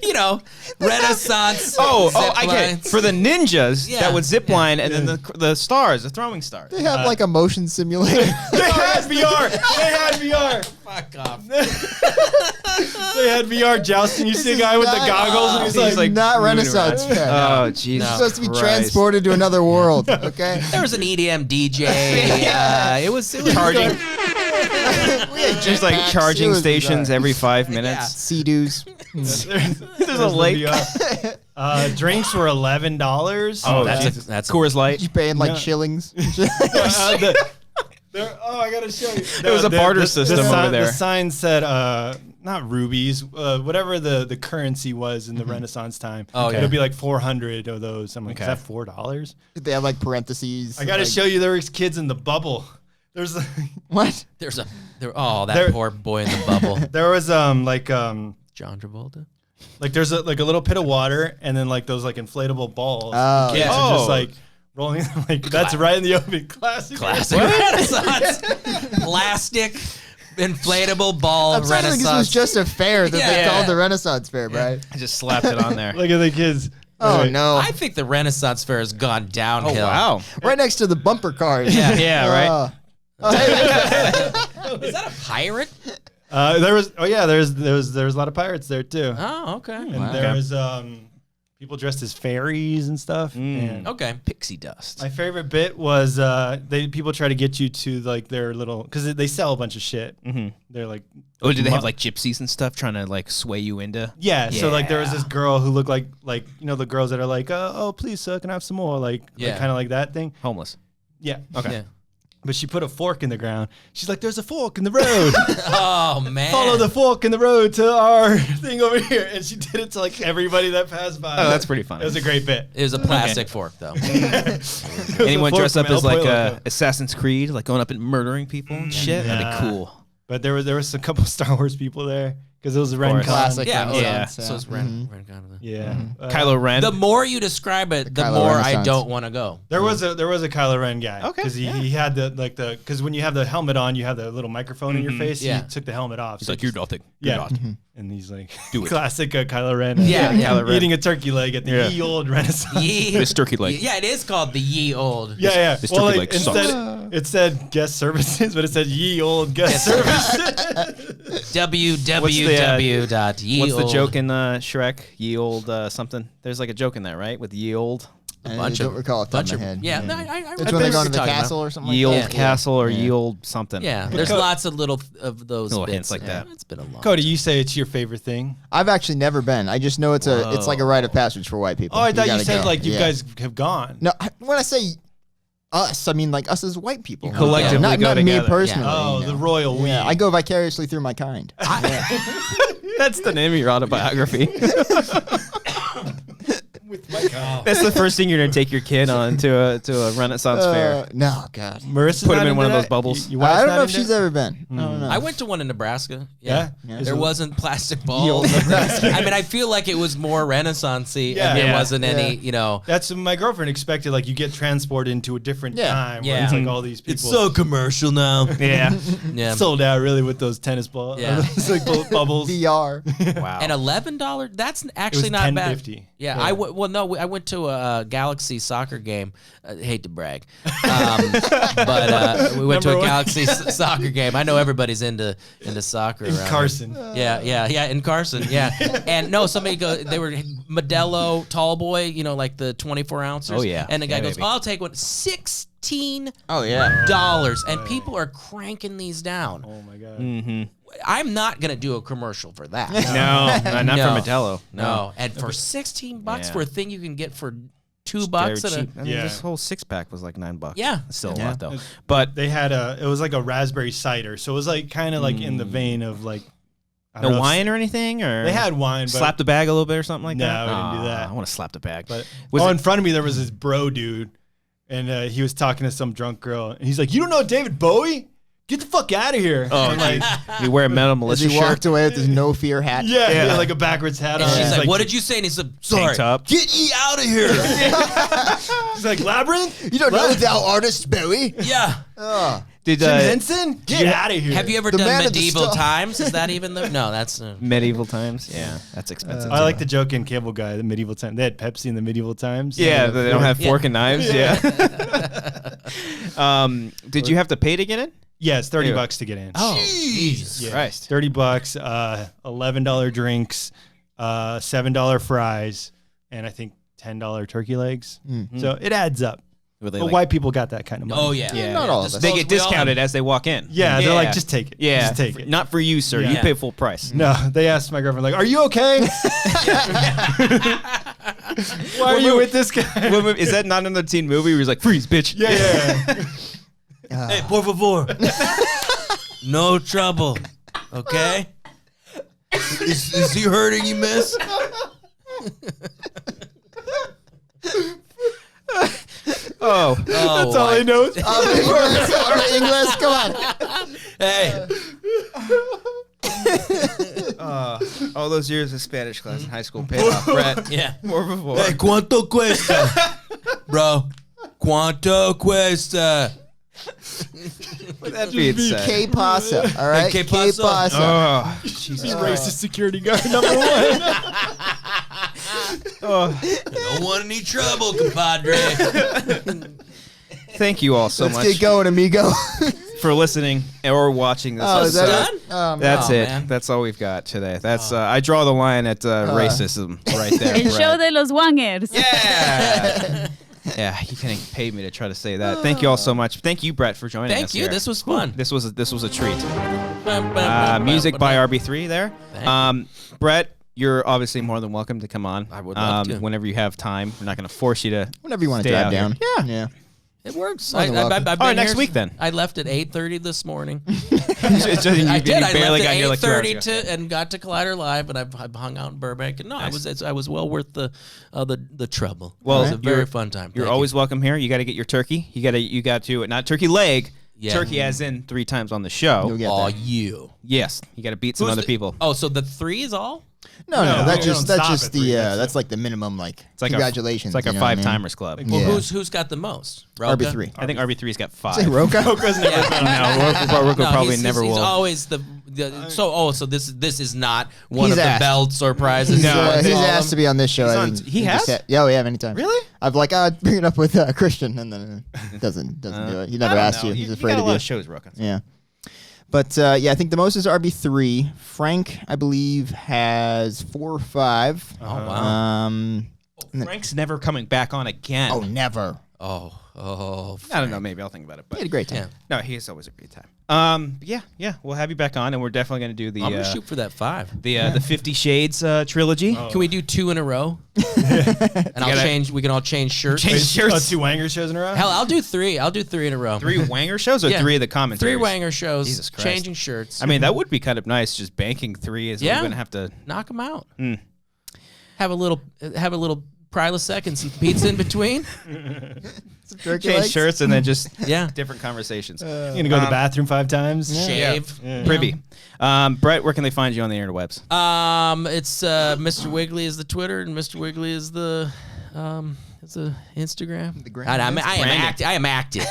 You know, Renaissance. Oh, zip I get it. lines. For the ninjas Yeah. that would zip line, and then the stars, the throwing stars. They have like a motion simulator. They had VR. They had VR. Fuck off. They had VR jousting. You see a guy with the goggles, and he's He's like, not moving Renaissance around. fair. Oh, Jesus. You're supposed to be Christ. transported to another world. Okay. There was an EDM DJ. It was Charging. We had Just like jetpacks. It charging was stations bizarre. every 5 minutes. Sea-doos. There's There's a lake. Drinks were $11. Oh, that's Coors Light. You paying like No. shillings. I gotta show you. There was a barter system over there. The sign said, not rubies, whatever the currency was in the Renaissance time. Oh, yeah. It'll be like 400 of those. I'm like, Okay. is that $4? They have like parentheses. I gotta like, show you there was kids in the bubble. There's What? that There- poor boy in the bubble. there was John Travolta. like there's a little pit of water and then like those like inflatable balls. Oh, Kids yeah. are Oh. just like rolling like that's right in the open. Classic. Renaissance. Plastic inflatable ball I'm trying to think this was Renaissance. just a fair that they Yeah. called the Renaissance fair, Brian. I just slapped it on there. Look at the kids. Oh Right. no! I think the Renaissance fair has gone Oh, downhill. wow. Right next to the bumper cars. Yeah. Yeah, right. Is that a pirate? There was there was a lot of pirates there too. Oh, okay. And there was people dressed as fairies and stuff. And Okay. Pixie dust. my favorite bit was people try to get you to like their little because they sell a bunch of shit. Mm-hmm. They're like Oh, did they have like gypsies and stuff trying to like sway you into? yeah. So like there was Yeah. this girl who looked like you know the girls that are like oh please sir can I have some more like Yeah. kind of like that thing. Homeless. Yeah. Okay. Yeah. But she put a fork in the ground. She's like, there's a fork in the road. Oh man. Follow the fork in the road to our thing over here. And she did it to like everybody that passed by. Oh, that's pretty funny. It was a great bit. It was a plastic fork though. Anyone dress up as like Assassin's Creed, like going up and murdering people and shit? That'd be cool. But there was a couple Star Wars people there because it was a Ren Classic. Yeah, Renaissance, So it's Ren kind of. Yeah. Kylo Ren. The more you describe it, the Kylo more I Renaissance. don't want to go. There was a Kylo Ren guy. Okay, Because he had because when you have the helmet on, you have the little microphone in your face. Yeah. He took the helmet off. He's so like, you're nothing. yeah. You're not. And he's like, Do it. classic Kylo Ren. Yeah, Kylo Ren. Eating a turkey leg at the Yeah. ye old Renaissance. This turkey leg. Yeah, it is called the ye old. Yeah. This Well, turkey like, leg instead, it said guest services, but it said ye old guest services. www.ye What's the joke in Shrek? Ye old something. There's like a joke in that, right? With ye old. Uh, I don't recall it off my head. Yeah, no, It's I when they're think going to what the you're talking castle or something Ye like old that. castle or Yeah. ye old something. Yeah, there's lots of little of those Little bits hints like that. It's been a long. Cody, you say it's your favorite thing. I've actually never been. I just know it's like a rite of passage for white people. Oh, I thought you gotta said go. like you Yeah. guys have gone. No, when I say us, I mean like us as white people. You collectively not, go not me together. personally. Oh, you know. the royal we. Yeah, I go vicariously through my kind. That's the name of your autobiography. That's the first thing you're gonna take your kid on to a Renaissance fair. No, God. Marissa's Put not him in into one of that? those bubbles. Your I wife's don't not know if into she's it? ever been. I don't know. I went to one in Nebraska. Yeah? There wasn't plastic balls. I mean, I feel like it was more Renaissance-y, Yeah. and there Yeah. wasn't any, you know. That's what my girlfriend expected. Like you get transported into a different time. Where Yeah. it's like all these people. It's so commercial now. Yeah. Yeah. sold out really with those tennis balls. Yeah. It's like bubbles. VR. Wow. And $11, that's actually was not bad. $10.50. Yeah, Yeah. I went to a Galaxy soccer game. Hate to brag, but we went to Number a one. Galaxy soccer game. I know everybody's into soccer. In around Carson. here. Yeah, in Carson. Yeah, and no, somebody they were Modelo tall boy, you know, like the 24 ounces. Oh, yeah. and the guy Yeah, goes, baby. "I'll take one." $16, Oh, yeah. and people are cranking these down. Oh my god. Mm-hmm. I'm not gonna do a commercial for that. No, not No. for Modelo. No, and for $16 Yeah. for a thing you can get for $2 Very at a cheap. I mean, Yeah. this whole 6-pack was like $9. Yeah. It's still a Yeah. lot though. But They had it was like a raspberry cider, so it was like kind of like in the vein of like I don't no know if- wine or anything, or They had wine, but slap the bag a little bit or something like No, that. we didn't do that. I want to slap the bag. But Was in it- front of me there was this bro dude, and he was talking to some drunk girl, and he's like, "You don't know David Bowie? Get the fuck out of here!" Oh, I'm like, you wear a metal As militia he shirt. walked away with his no fear hat. yeah, like a backwards hat And on. she's He's like, "What did you say?" And he said, "Sorry, Tank top. get ye out of here." He's like, "Labyrinth? You don't know thou artist Bowie? Yeah. Did Jim Henson? Get out of here!" Have you ever The done man at the medieval start. times? Is that even the? No, that's. medieval times? Yeah, that's expensive. I like the joke in Cable Guy, the medieval time. They had Pepsi in the medieval times. Yeah, they don't have fork and knives. Yeah. Did you have to pay to get in? Yeah, it's $30 Yeah. to get in. Oh, Jesus Yeah. Christ! $30, $11 drinks, $7 fries, and I think $10 turkey legs. So it adds up. Were they But like- white people got that kind of money. Oh yeah. Yeah, Not all of us. They get We all discounted have- as they walk in. Yeah, they're like, just take it. Yeah, Just take it. Not for you, sir. You Yeah. pay full price. No, they asked my girlfriend, like, "Are you okay? Why are you with this guy?" What movie- is that not another teen movie where he's like, freeze, bitch? Yeah. Hey, por favor. No trouble. Okay. Is he hurting you, miss? Oh, That's all he knows. English, come on. Hey. all those years of Spanish class in high school paid off, Brett. Yeah. Por favor. Hey, ¿cuánto cuesta? Bro, ¿cuánto cuesta? With that being said. K pasa, all right? K K pasa. pasa. Oh, He's racist security guard number one. Don't want any trouble, compadre. thank you all so Let's much get going, amigo. for listening or watching this. Oh, is that done? it? Oh, That's Oh, it. man. That's all we've got today. That's I draw the line at racism right there. El show Brett. de los Wangers. Yeah. Yeah, you can pay me to try to say that. Thank you all so much. Thank you, Brett, for joining us. Thank you. here. This was fun. This was a treat. Music by RB3 there. Brett, you're obviously more than welcome to come on. I would love to. Whenever you have time. We're not going to force you to. Whenever you want to stay drive out here. down. Yeah. It works. More than welcome. I've All right, been next here- week then. I left at 8:30 this morning. It's just- you I did. I barely left got at here like 2 hours 8:30 ago. and got to Collider Live, and I've hung out in Burbank. And no, Nice. I was well worth the trouble. Well, it was a very you're- fun time. You're Thank always welcome here. You got to get your turkey. You got to not turkey leg. Yeah. Turkey as in 3 times on the show. You'll get Oh, that. you. Yes, you got to beat some other people. Oh, so the 3 is all? No, No, that's you just don't that's stop just at the 3, that's like the minimum. Like, It's like congratulations. It's like you a know what I mean? 5-timers club. Well, Yeah. who's got the most? Roca? RB3. I think RB3's got 5. Say Roca. Roca's never been on. No, Roca probably never he's will. always the so this is not one He's of the asked. belts or prizes. No, He's asked to be on this show. He's I on- think he has? just said- yeah, we have anytime. Really? I've like bring it up with Christian, and then doesn't do it. He never asked you. He's afraid got a of lot you. of shows, Roca. Yeah. But yeah, I think the most is RB3. Frank, I believe, has 4 or 5. Oh wow. Frank's never coming back on again. Oh, never. Oh. I don't know. Maybe I'll think about it. He had But a great time. Yeah. no, he's always a great time. Yeah, we'll have you back on, and we're definitely going to do the I'm gonna shoot for that 5. the 50 Shades trilogy. Can we do 2 in a row? And I'll change. We can all change shirts. Change shirts. 2 Wanger shows in a row? Hell, I'll do 3. I'll do 3 in a row. 3 Wanger shows or Yeah. 3 of the commentaries? 3 Wanger shows. Jesus Christ. Changing shirts. I mean, that would be kind of nice. Just banking 3 is Yeah. we're going to have to. Knock them out. Mm. Have a little Prilosec and some pizza in between. Turkey Change legs? shirts and then just Yeah. different conversations. You're going to go to the bathroom 5 times? Shave. Yeah. Privy. Brett, where can they find you on the interwebs? It's Mr. Wiggly is the Twitter and Mr. Wiggly is the Instagram. The gram. And I am active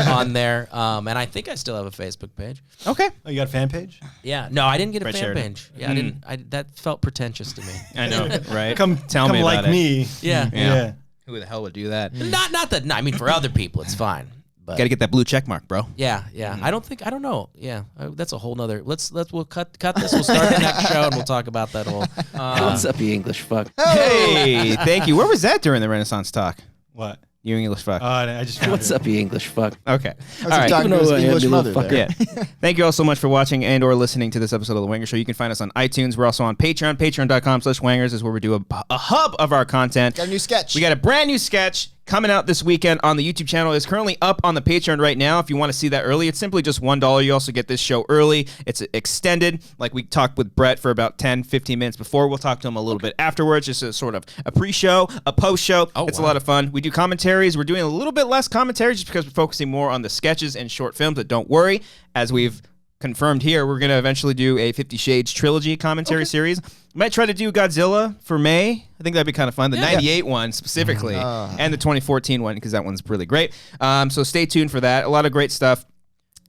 on there. And I think I still have a Facebook page. Okay. Oh, you got a fan page? Yeah. No, I didn't get a Brett fan Sheridan. page. Yeah, I didn't. That felt pretentious to me. I know, right? Come tell me like about it. me. Yeah. Yeah. Who the hell would do that? Not that. No, I mean, for other people, it's fine. But Got to get that blue check mark, bro. yeah. I don't know. Yeah, that's a whole nother. We'll cut this. We'll start the next show and we'll talk about that whole. What's up, you English fuck? Hey, thank you. Where was that during the Renaissance talk? What? You English fuck. I just found What's it. up, you English fuck? Okay. I All was right. talking to Even his though I am English your mother little there. Yeah. Thank you all so much for watching and or listening to this episode of The Wanger Show. You can find us on iTunes. We're also on Patreon. Patreon.com/Wangers is where we do a hub of our content. Got a new sketch. We got a brand new sketch coming out this weekend on the YouTube channel. It's currently up on the Patreon right now. If you want to see that early, it's simply just $1. You also get this show early. It's extended. Like we talked with Brett for about 10, 15 minutes before. We'll talk to him a little bit afterwards. Just a sort of a pre-show, a post-show. It's a lot of fun. We do commentaries. We're doing a little bit less commentary just because we're focusing more on the sketches and short films. But don't worry, as we've confirmed here, we're going to eventually do a 50 Shades trilogy commentary series. Might try to do Godzilla for May. I think that'd be kind of fun. The 98 one specifically and the 2014 one because that one's really great. So stay tuned for that. A lot of great stuff.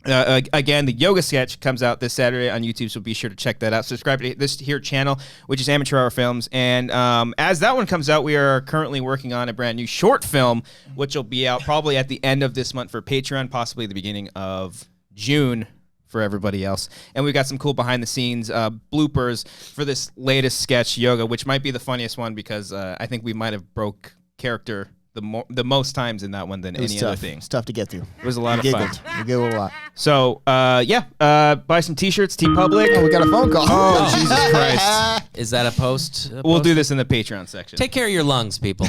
Again, the yoga sketch comes out this Saturday on YouTube, so be sure to check that out. Subscribe to this here channel, which is Amateur Hour Films. And as that one comes out, we are currently working on a brand new short film, which will be out probably at the end of this month for Patreon, possibly the beginning of June for everybody else. And we've got some cool behind-the-scenes bloopers for this latest sketch, Yoga, which might be the funniest one because I think we might have broke character the most times in that one than It was any tough. other thing. It's tough to get through. It was a lot of fun. We giggled a lot. So, buy some T-shirts, TeePublic. Oh, we got a phone call. Oh, Jesus Christ. Is that a post? We'll do this in the Patreon section. Take care of your lungs, people.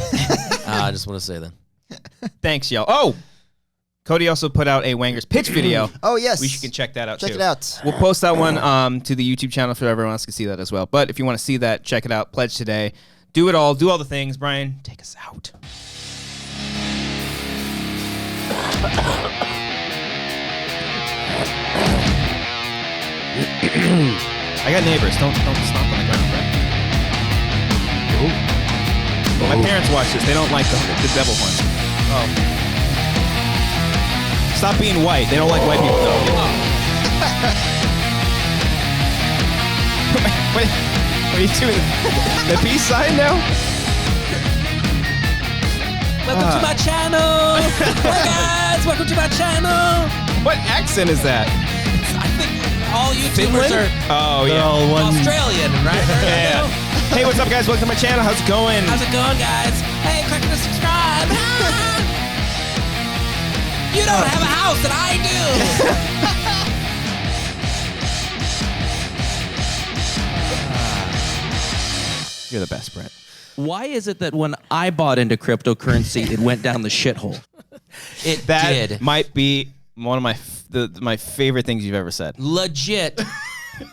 I just want to say that. Thanks, y'all. Oh, Cody also put out a Wangers pitch video. Oh, yes. We can check that out, Check too. it out. We'll post that one to the YouTube channel so everyone else can see that as well. But if you want to see that, check it out. Pledge today. Do it all. Do all the things. Brian, take us out. I got neighbors. Don't stomp on the ground, Brian. My parents watch this. They don't like the devil one. Oh. Stop being white. They don't like white people. What are you doing? The peace sign now? Welcome to my channel. Hey guys, welcome to my channel. What accent is that? I think all Finland? YouTubers are Oh, yeah. all one. Australian, right? Yeah. Hey, what's up, guys? Welcome to my channel. How's it going? How's it going, guys? Hey, click to subscribe. You don't have a house that I do. You're the best, Brett. Why is it that when I bought into cryptocurrency, it went down the shithole? It did. might be one of my favorite things you've ever said. Legit.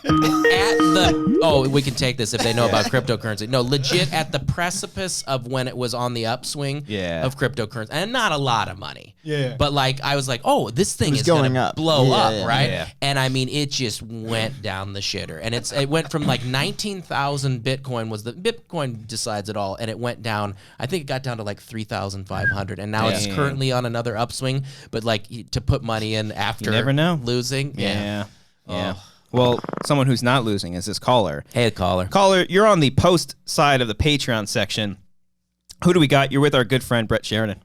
We can take this if they know about cryptocurrency. No, legit at the precipice of when it was on the upswing of cryptocurrency, and not a lot of money. Yeah. But like I was like, oh, this thing is going gonna up. blow Yeah, up, yeah. right? Yeah. And I mean, it just went down the shitter, and it went from like 19,000 Bitcoin was the Bitcoin decides it all, and it went down. I think it got down to like 3,500, and now it's Dang. currently on another upswing. But like to put money in after never know. losing, Yeah. Oh. Well, someone who's not losing is this caller. Hey, caller. Caller, you're on the post side of the Patreon section. Who do we got? You're with our good friend Brett Sheridan.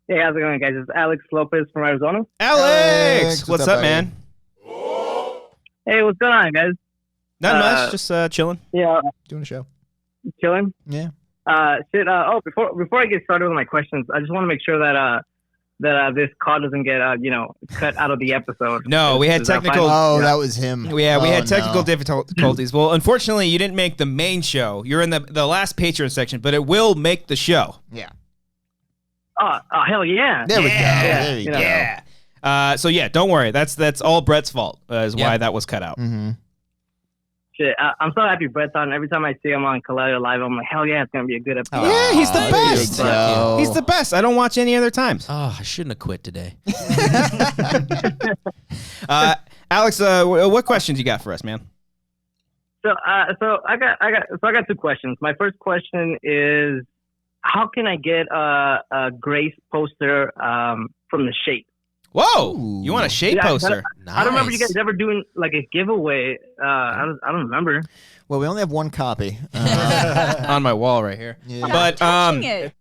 Hey, how's it going, guys? It's Alex Lopez from Arizona. Alex, what's up, buddy? man? Hey, what's going on, guys? Not much, just chilling. Yeah, Doing a show. chilling. Yeah. Before I get started with my questions, I just want to make sure that this call doesn't get cut out of the episode. No, we had Is that technical. fine? Oh, that was him. Yeah, we Oh, had technical no. difficulties. Well, unfortunately, you didn't make the main show. You're in the last Patreon section, but it will make the show. Yeah. Oh, hell yeah! There we go. Yeah, There you you go. know. Yeah. So yeah, don't worry. That's all Brett's fault. Is why that was cut out. Mm-hmm. Shit, I'm so happy Brett's on. Every time I see him on Collider Live, I'm like, hell yeah, it's gonna be a good episode. Yeah, he's the there best. you go. He's the best. I don't watch any other times. Oh, I shouldn't have quit today. Alex, what questions you got for us, man? So I got two questions. My first question is, how can I get a Grace poster from the Shape? Whoa, Ooh. you want a shape Yeah, poster? I don't remember you Nice. guys ever doing like a giveaway. I don't remember. Well, we only have one copy. On my wall right here. Yeah. But Touching it.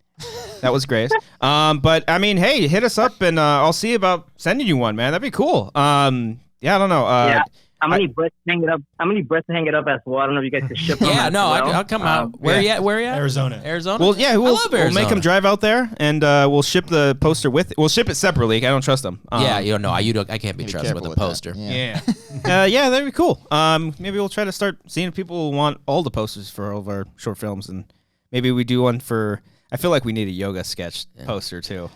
that was Grace. But I mean, hey, hit us up and I'll see about sending you one, man. That'd be cool. Yeah, I don't know. Yeah. I'm gonna need Brett to hang it up. I'm gonna need Brett to hang it up as well. I don't know if you guys can ship them. Yeah, as no, well. I'll come out. Where you at? Where you at? Arizona. Arizona? Well, yeah, I we'll love make Arizona. them drive out there and we'll ship the poster with. We'll ship it separately. I don't trust them. Yeah, you don't know. I can't be Be trusted careful with a that. poster. Yeah. Yeah. Yeah, that'd be cool. Maybe we'll try to start seeing if people want all the posters for all of our short films, and maybe we do one for. I feel like we need a yoga sketch poster too.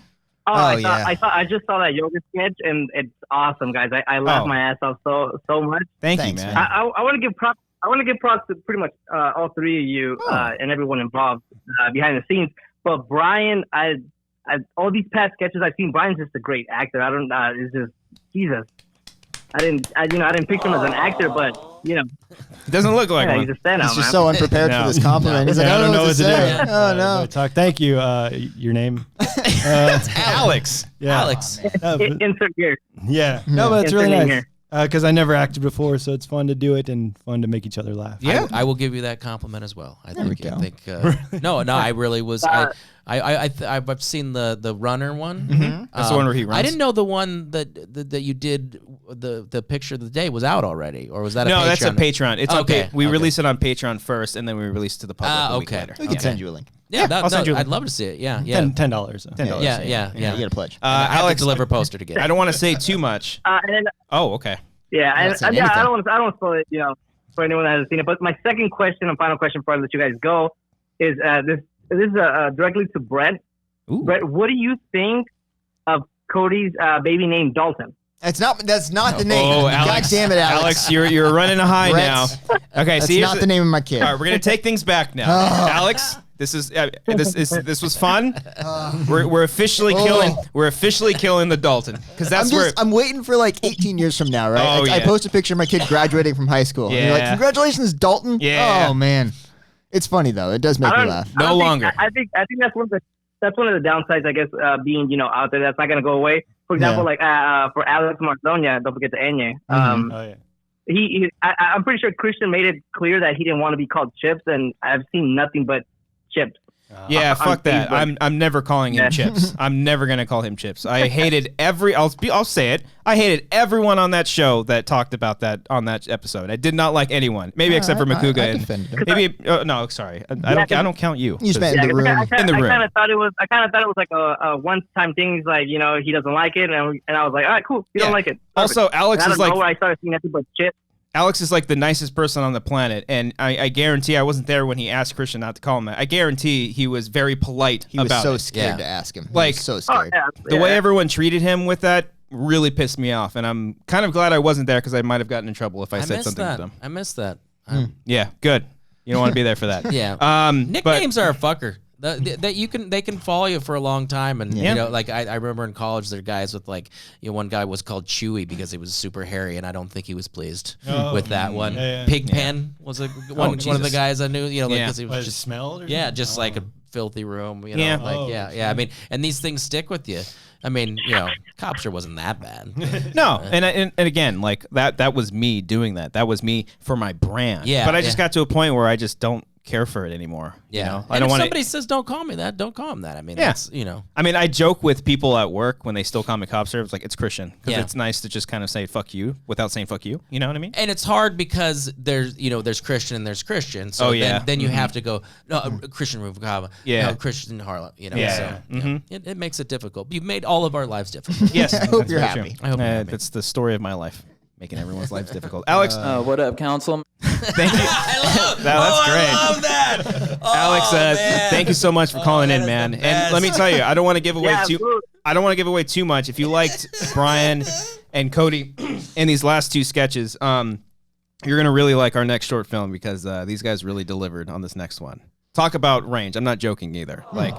Oh, yeah. I just saw that yoga sketch and it's awesome, guys. I laughed my ass off so much. Thanks, Thanks, you, man. man. I want to give props. I want to give props to pretty much all three of you and everyone involved behind the scenes. But Brian, I all these past sketches I've seen, Brian's just a great actor. I don't. It's just Jesus. I didn't picture him as an actor, but It doesn't look like yeah, one. he's a standout, He's just man. so unprepared No. for this compliment. He's like, Yeah, I don't know what to say. do. Oh, no. Talk. Thank you. Your name? Alex. Yeah. Alex. Insert here. Yeah. No, but it's Insert really in nice. here. Because I never acted before, so it's fun to do it and fun to make each other laugh. Yeah. I will give you that compliment as well. I There we think. go. I think. No. I really was. I've seen the runner one. Mm-hmm. That's the one where he runs. I didn't know the one that you did the picture of the day was out already, or was that a No, Patreon? that's a Patreon. It's Okay, on we okay. release it on Patreon first, and then we release it to the public a week okay. later. We can send you a link. Yeah, I'll send you a I'd link. love to see it. Yeah, yeah. $10. $10. Yeah. You get a pledge. I have Alex, to deliver a poster to get. I don't want to say too much. And then Oh, okay. yeah, Not and, saying yeah, I anything. don't want to spoil it, for anyone that hasn't seen it. But my second question and final question before I let you guys go is this is directly to Brett. Ooh. Brett, what do you think of Cody's baby named Dalton? That's not the name. Oh, God Alex. damn it, Alex. Alex, you're running a high now. Brett's- Okay, That's so here's not the name of my kid. All right, we're gonna take things back now. Oh. Alex, this was fun. We're officially killing the Dalton because that's where. I'm waiting for like 18 years from now, right? Oh, I yeah. post a picture of my kid graduating from high school. And you're like, Yeah. congratulations, Dalton. Yeah. Oh man, it's funny though. It does make me laugh. No longer. I think that's one of the downsides, I guess, being out there. That's not gonna go away. For example, like for Alex Mardonia, don't forget the Enye. Oh, yeah. I'm pretty sure Christian made it clear that he didn't want to be called Chips, and I've seen nothing but Chips. Yeah, on fuck that. Facebook. I'm never calling him Yeah. Chips. I'm never gonna call him Chips. I hated I'll say it. I hated everyone on that show that talked about that on that episode. I did not like anyone, maybe except for Makuga. I and defended him. maybe no, sorry. I don't count you. You spent in the room. In the room. I kind of thought it was like a one-time thing. He's like, he doesn't like it, and I was like, all right, cool. You don't like it. Perfect. Also, Alex And is out of like nowhere, I started seeing nothing but Chips. Alex is like the nicest person on the planet, and I guarantee I wasn't there when he asked Christian not to call him that. I guarantee he was very polite He was about so it. scared to ask him. He Like, was so scared. The way everyone treated him with that really pissed me off, and I'm kind of glad I wasn't there because I might have gotten in trouble if I said missed something that. to them. I missed that. Yeah, good. You don't want to be there for that. Yeah. But Nicknames are a fucker. They can follow you for a long time, and Yeah. you know, like I remember in college, there were guys with like, you know, one guy was called Chewy because he was super hairy, and I don't think he was pleased with that one. Yeah. Pigpen was one of the Jesus. guys I knew, you know, like, Yeah. 'cause he was What, just smelled? Or yeah, something? just like a filthy room, you know, Yeah. like Oh, yeah. I mean, and these things stick with you. I mean, you know, cop sure wasn't that bad. No, and again, like that was me doing that. That was me for my brand. Yeah, But I just yeah. got to a point where I just don't care for it anymore. Yeah, You know? I and don't if want somebody says don't call me that, don't call him that. I mean, Yeah. that's, you know. I mean, I joke with people at work when they still call me cop sir. It's like, it's Christian. Because Yeah. it's nice to just kind of say fuck you without saying fuck you. You know what I mean? And it's hard because there's Christian and there's Christian. So Oh, yeah. then you have to go, no, Christian Rubicava. Yeah. No, Christian Harlem. You know, Yeah. so Mm-hmm. it makes it difficult. You've made all of our lives difficult. Yes. I hope that's you're very happy. true. I hope you're happy. That's the story of my life, making everyone's lives difficult. Alex, What up, council? thank you. That's great. I love that. Alex, thank you so much for calling in, that is man. the And best. let me tell you, I don't want to give away Yeah, too. absolutely. I don't want to give away too much. If you liked Brian and Cody in these last two sketches, you're gonna really like our next short film because these guys really delivered on this next one. Talk about range. I'm not joking either. Like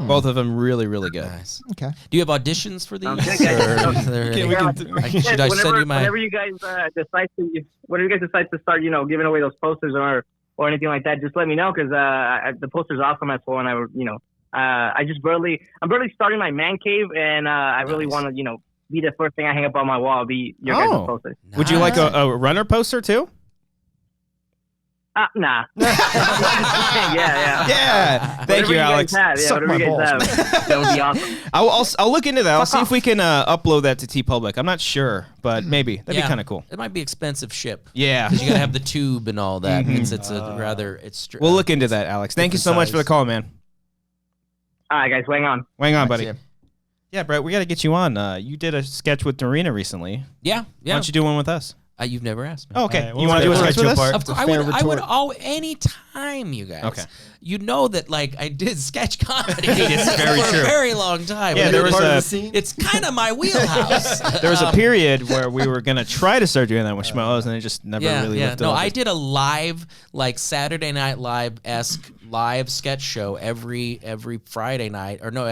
both of them really, really good. Nice. Okay. Do you have auditions for these? Okay, guys. Or is there any- can- should I send you my? Whenever you guys decide to start, giving away those posters or anything like that, just let me know because the poster's awesome as well, and I'm barely starting my man cave, and I really want to be the first thing I hang up on my wall. Be your guys' poster. Would you like a runner poster too? Nah. yeah. Yeah. Thank Whatever you, Alex. Guys have, Suck whatever you my guys balls. have, that would be awesome. I'll look into that. I'll see if we can upload that to TeePublic. I'm not sure, but maybe that'd be kind of cool. It might be expensive ship. Yeah. Because you gotta have the tube and all that. It's a rather We'll look into that, Alex. Thank you so much for the call, man. All right, guys, hang on. Hang on, buddy. Thanks, Yeah, Brett, we got to get you on. You did a sketch with Dorina recently. Yeah. Why don't you do one with us? You've never asked me. Oh, okay. All right, You want to do a we'll sketch get you with us? apart. Of course, I would. Any time, you guys. Okay. You know that, like, I did sketch comedy. It's very for true. a very long time. Yeah, And there it was Part of a- the scene? It's kind of my wheelhouse. There was a period where we were going to try to start doing that with Schmoes, and it just never really lifted No, off. I did a live, like Saturday Night Live-esque live sketch show every Friday night, or no,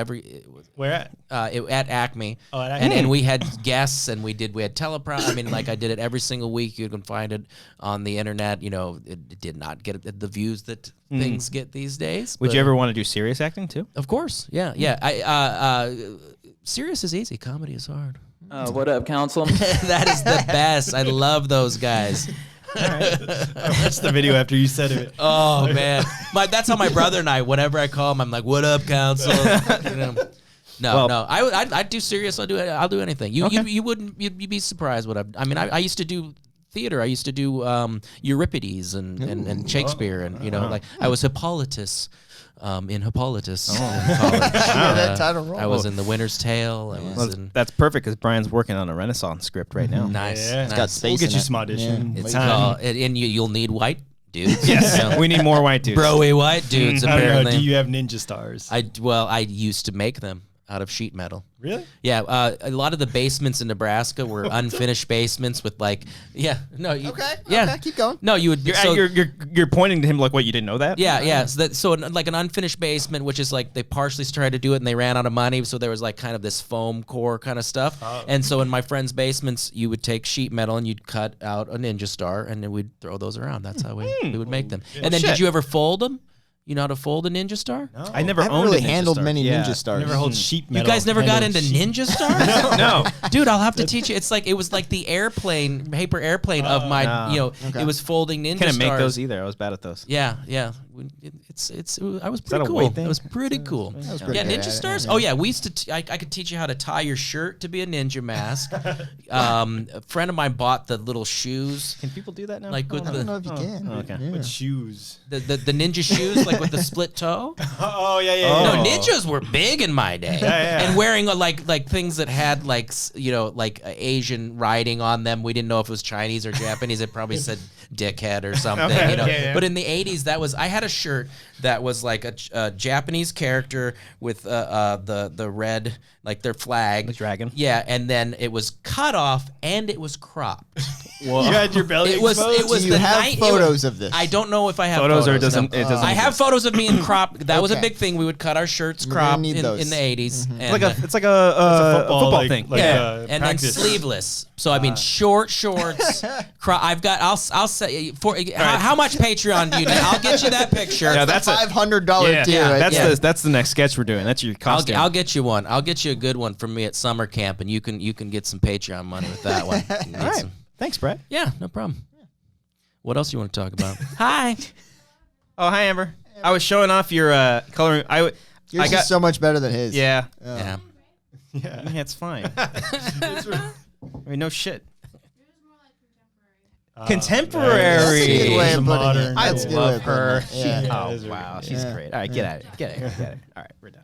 Where at? at Acme. Oh, at and Acme. we had guests, and we had teleprompter. I mean, like I did it every single week. You can find it on the internet. You know, it did not get the views that things get these days. Would but- you ever want to do serious acting too? Of course, yeah. Serious is easy. Comedy is hard. What up, council? That is the best. I love those guys. I watched the video after you said it. Oh man, that's how my brother and I. Whenever I call him, I'm like, "What up, council?" You know? No. I do serious. I'll do anything. You'd be surprised what I mean. I used to do theater. I used to do Euripides and Shakespeare, and like I was Hippolytus. In Hippolytus in college. that title role. I was in The Winter's Tale. That's perfect because Brian's working on a Renaissance script right now. Nice. Yeah. nice. Got space. We'll get in you it. some audition. Yeah. It's Time. called, and you'll need white dudes. Yes, So, we need more white dudes. broy white dudes. I don't know. Apparently, Do you have ninja stars? I used to make them out of sheet metal. Really? Yeah, a lot of the basements in Nebraska were unfinished basements with Okay. Keep going. No, you would. You're pointing to him like what, you didn't know that? Yeah. So like an unfinished basement, which is like they partially tried to do it and they ran out of money, so there was like kind of this foam core kind of stuff. And so in my friends' basements, you would take sheet metal and you'd cut out a ninja star, and then we'd throw those around. That's how we would make them. And then did you ever fold them? You know how to fold a ninja star? No. I never haven't owned really a ninja handled star. many Yeah. ninja stars. Never hold sheet You metal. guys never got handled into sheet- ninja stars? No. Dude, I'll have to teach you. It was like the paper airplane of my, no. it was folding ninja Couldn't stars. make those either. I was bad at those. Yeah. I was that pretty a cool. weight thing? It was pretty cool. That was pretty Yeah, good ninja at it, stars. yeah. Oh yeah, we used to. I could teach you how to tie your shirt to be a ninja mask. A friend of mine bought the little shoes. Can people do that now? Like with I don't know if you can. oh, okay. Yeah. With shoes. the ninja shoes, like with the split toe. Oh yeah. No, ninjas were big in my day, yeah. and wearing like things that had like like Asian writing on them. We didn't know if it was Chinese or Japanese. It probably said dickhead or something, you know. yeah. But in the '80s, I had a shirt that was like a Japanese character with the red, like their flag, The dragon. Yeah, and then it was cut off and it was cropped. You had your belly It was Do you the have night. photos of this? I don't know if I have Photos or it no. doesn't. It doesn't. I have photos of me in crop. That was a Okay. big thing. We would cut our shirts We're gonna crop need in those. the 80s. And, It's like a football like- thing. like, yeah, and then practice. sleeveless. So I mean, short shorts. I've got. I'll say for how much Patreon do you need? I'll get you that picture. Yeah, that's a $500 tier. Right that's there. that's the next sketch we're doing. That's your costume. I'll get you one. I'll get you a good one from me at summer camp, and you can get some Patreon money with that one. You need All right. some- Thanks, Brett. Yeah, no problem. What else you want to talk about? Hi. Oh, hi, Amber. I was showing off your coloring. Yours I got is so much better than his. yeah. Yeah. Yeah, it's fine. I mean, no shit. Contemporary. That's a good way It's of a putting modern- it. I That's a good way love of putting her. it. Yeah. Oh it is wow, really she's good. great. All right, get at it. Get at it. Get at it. All right, we're done.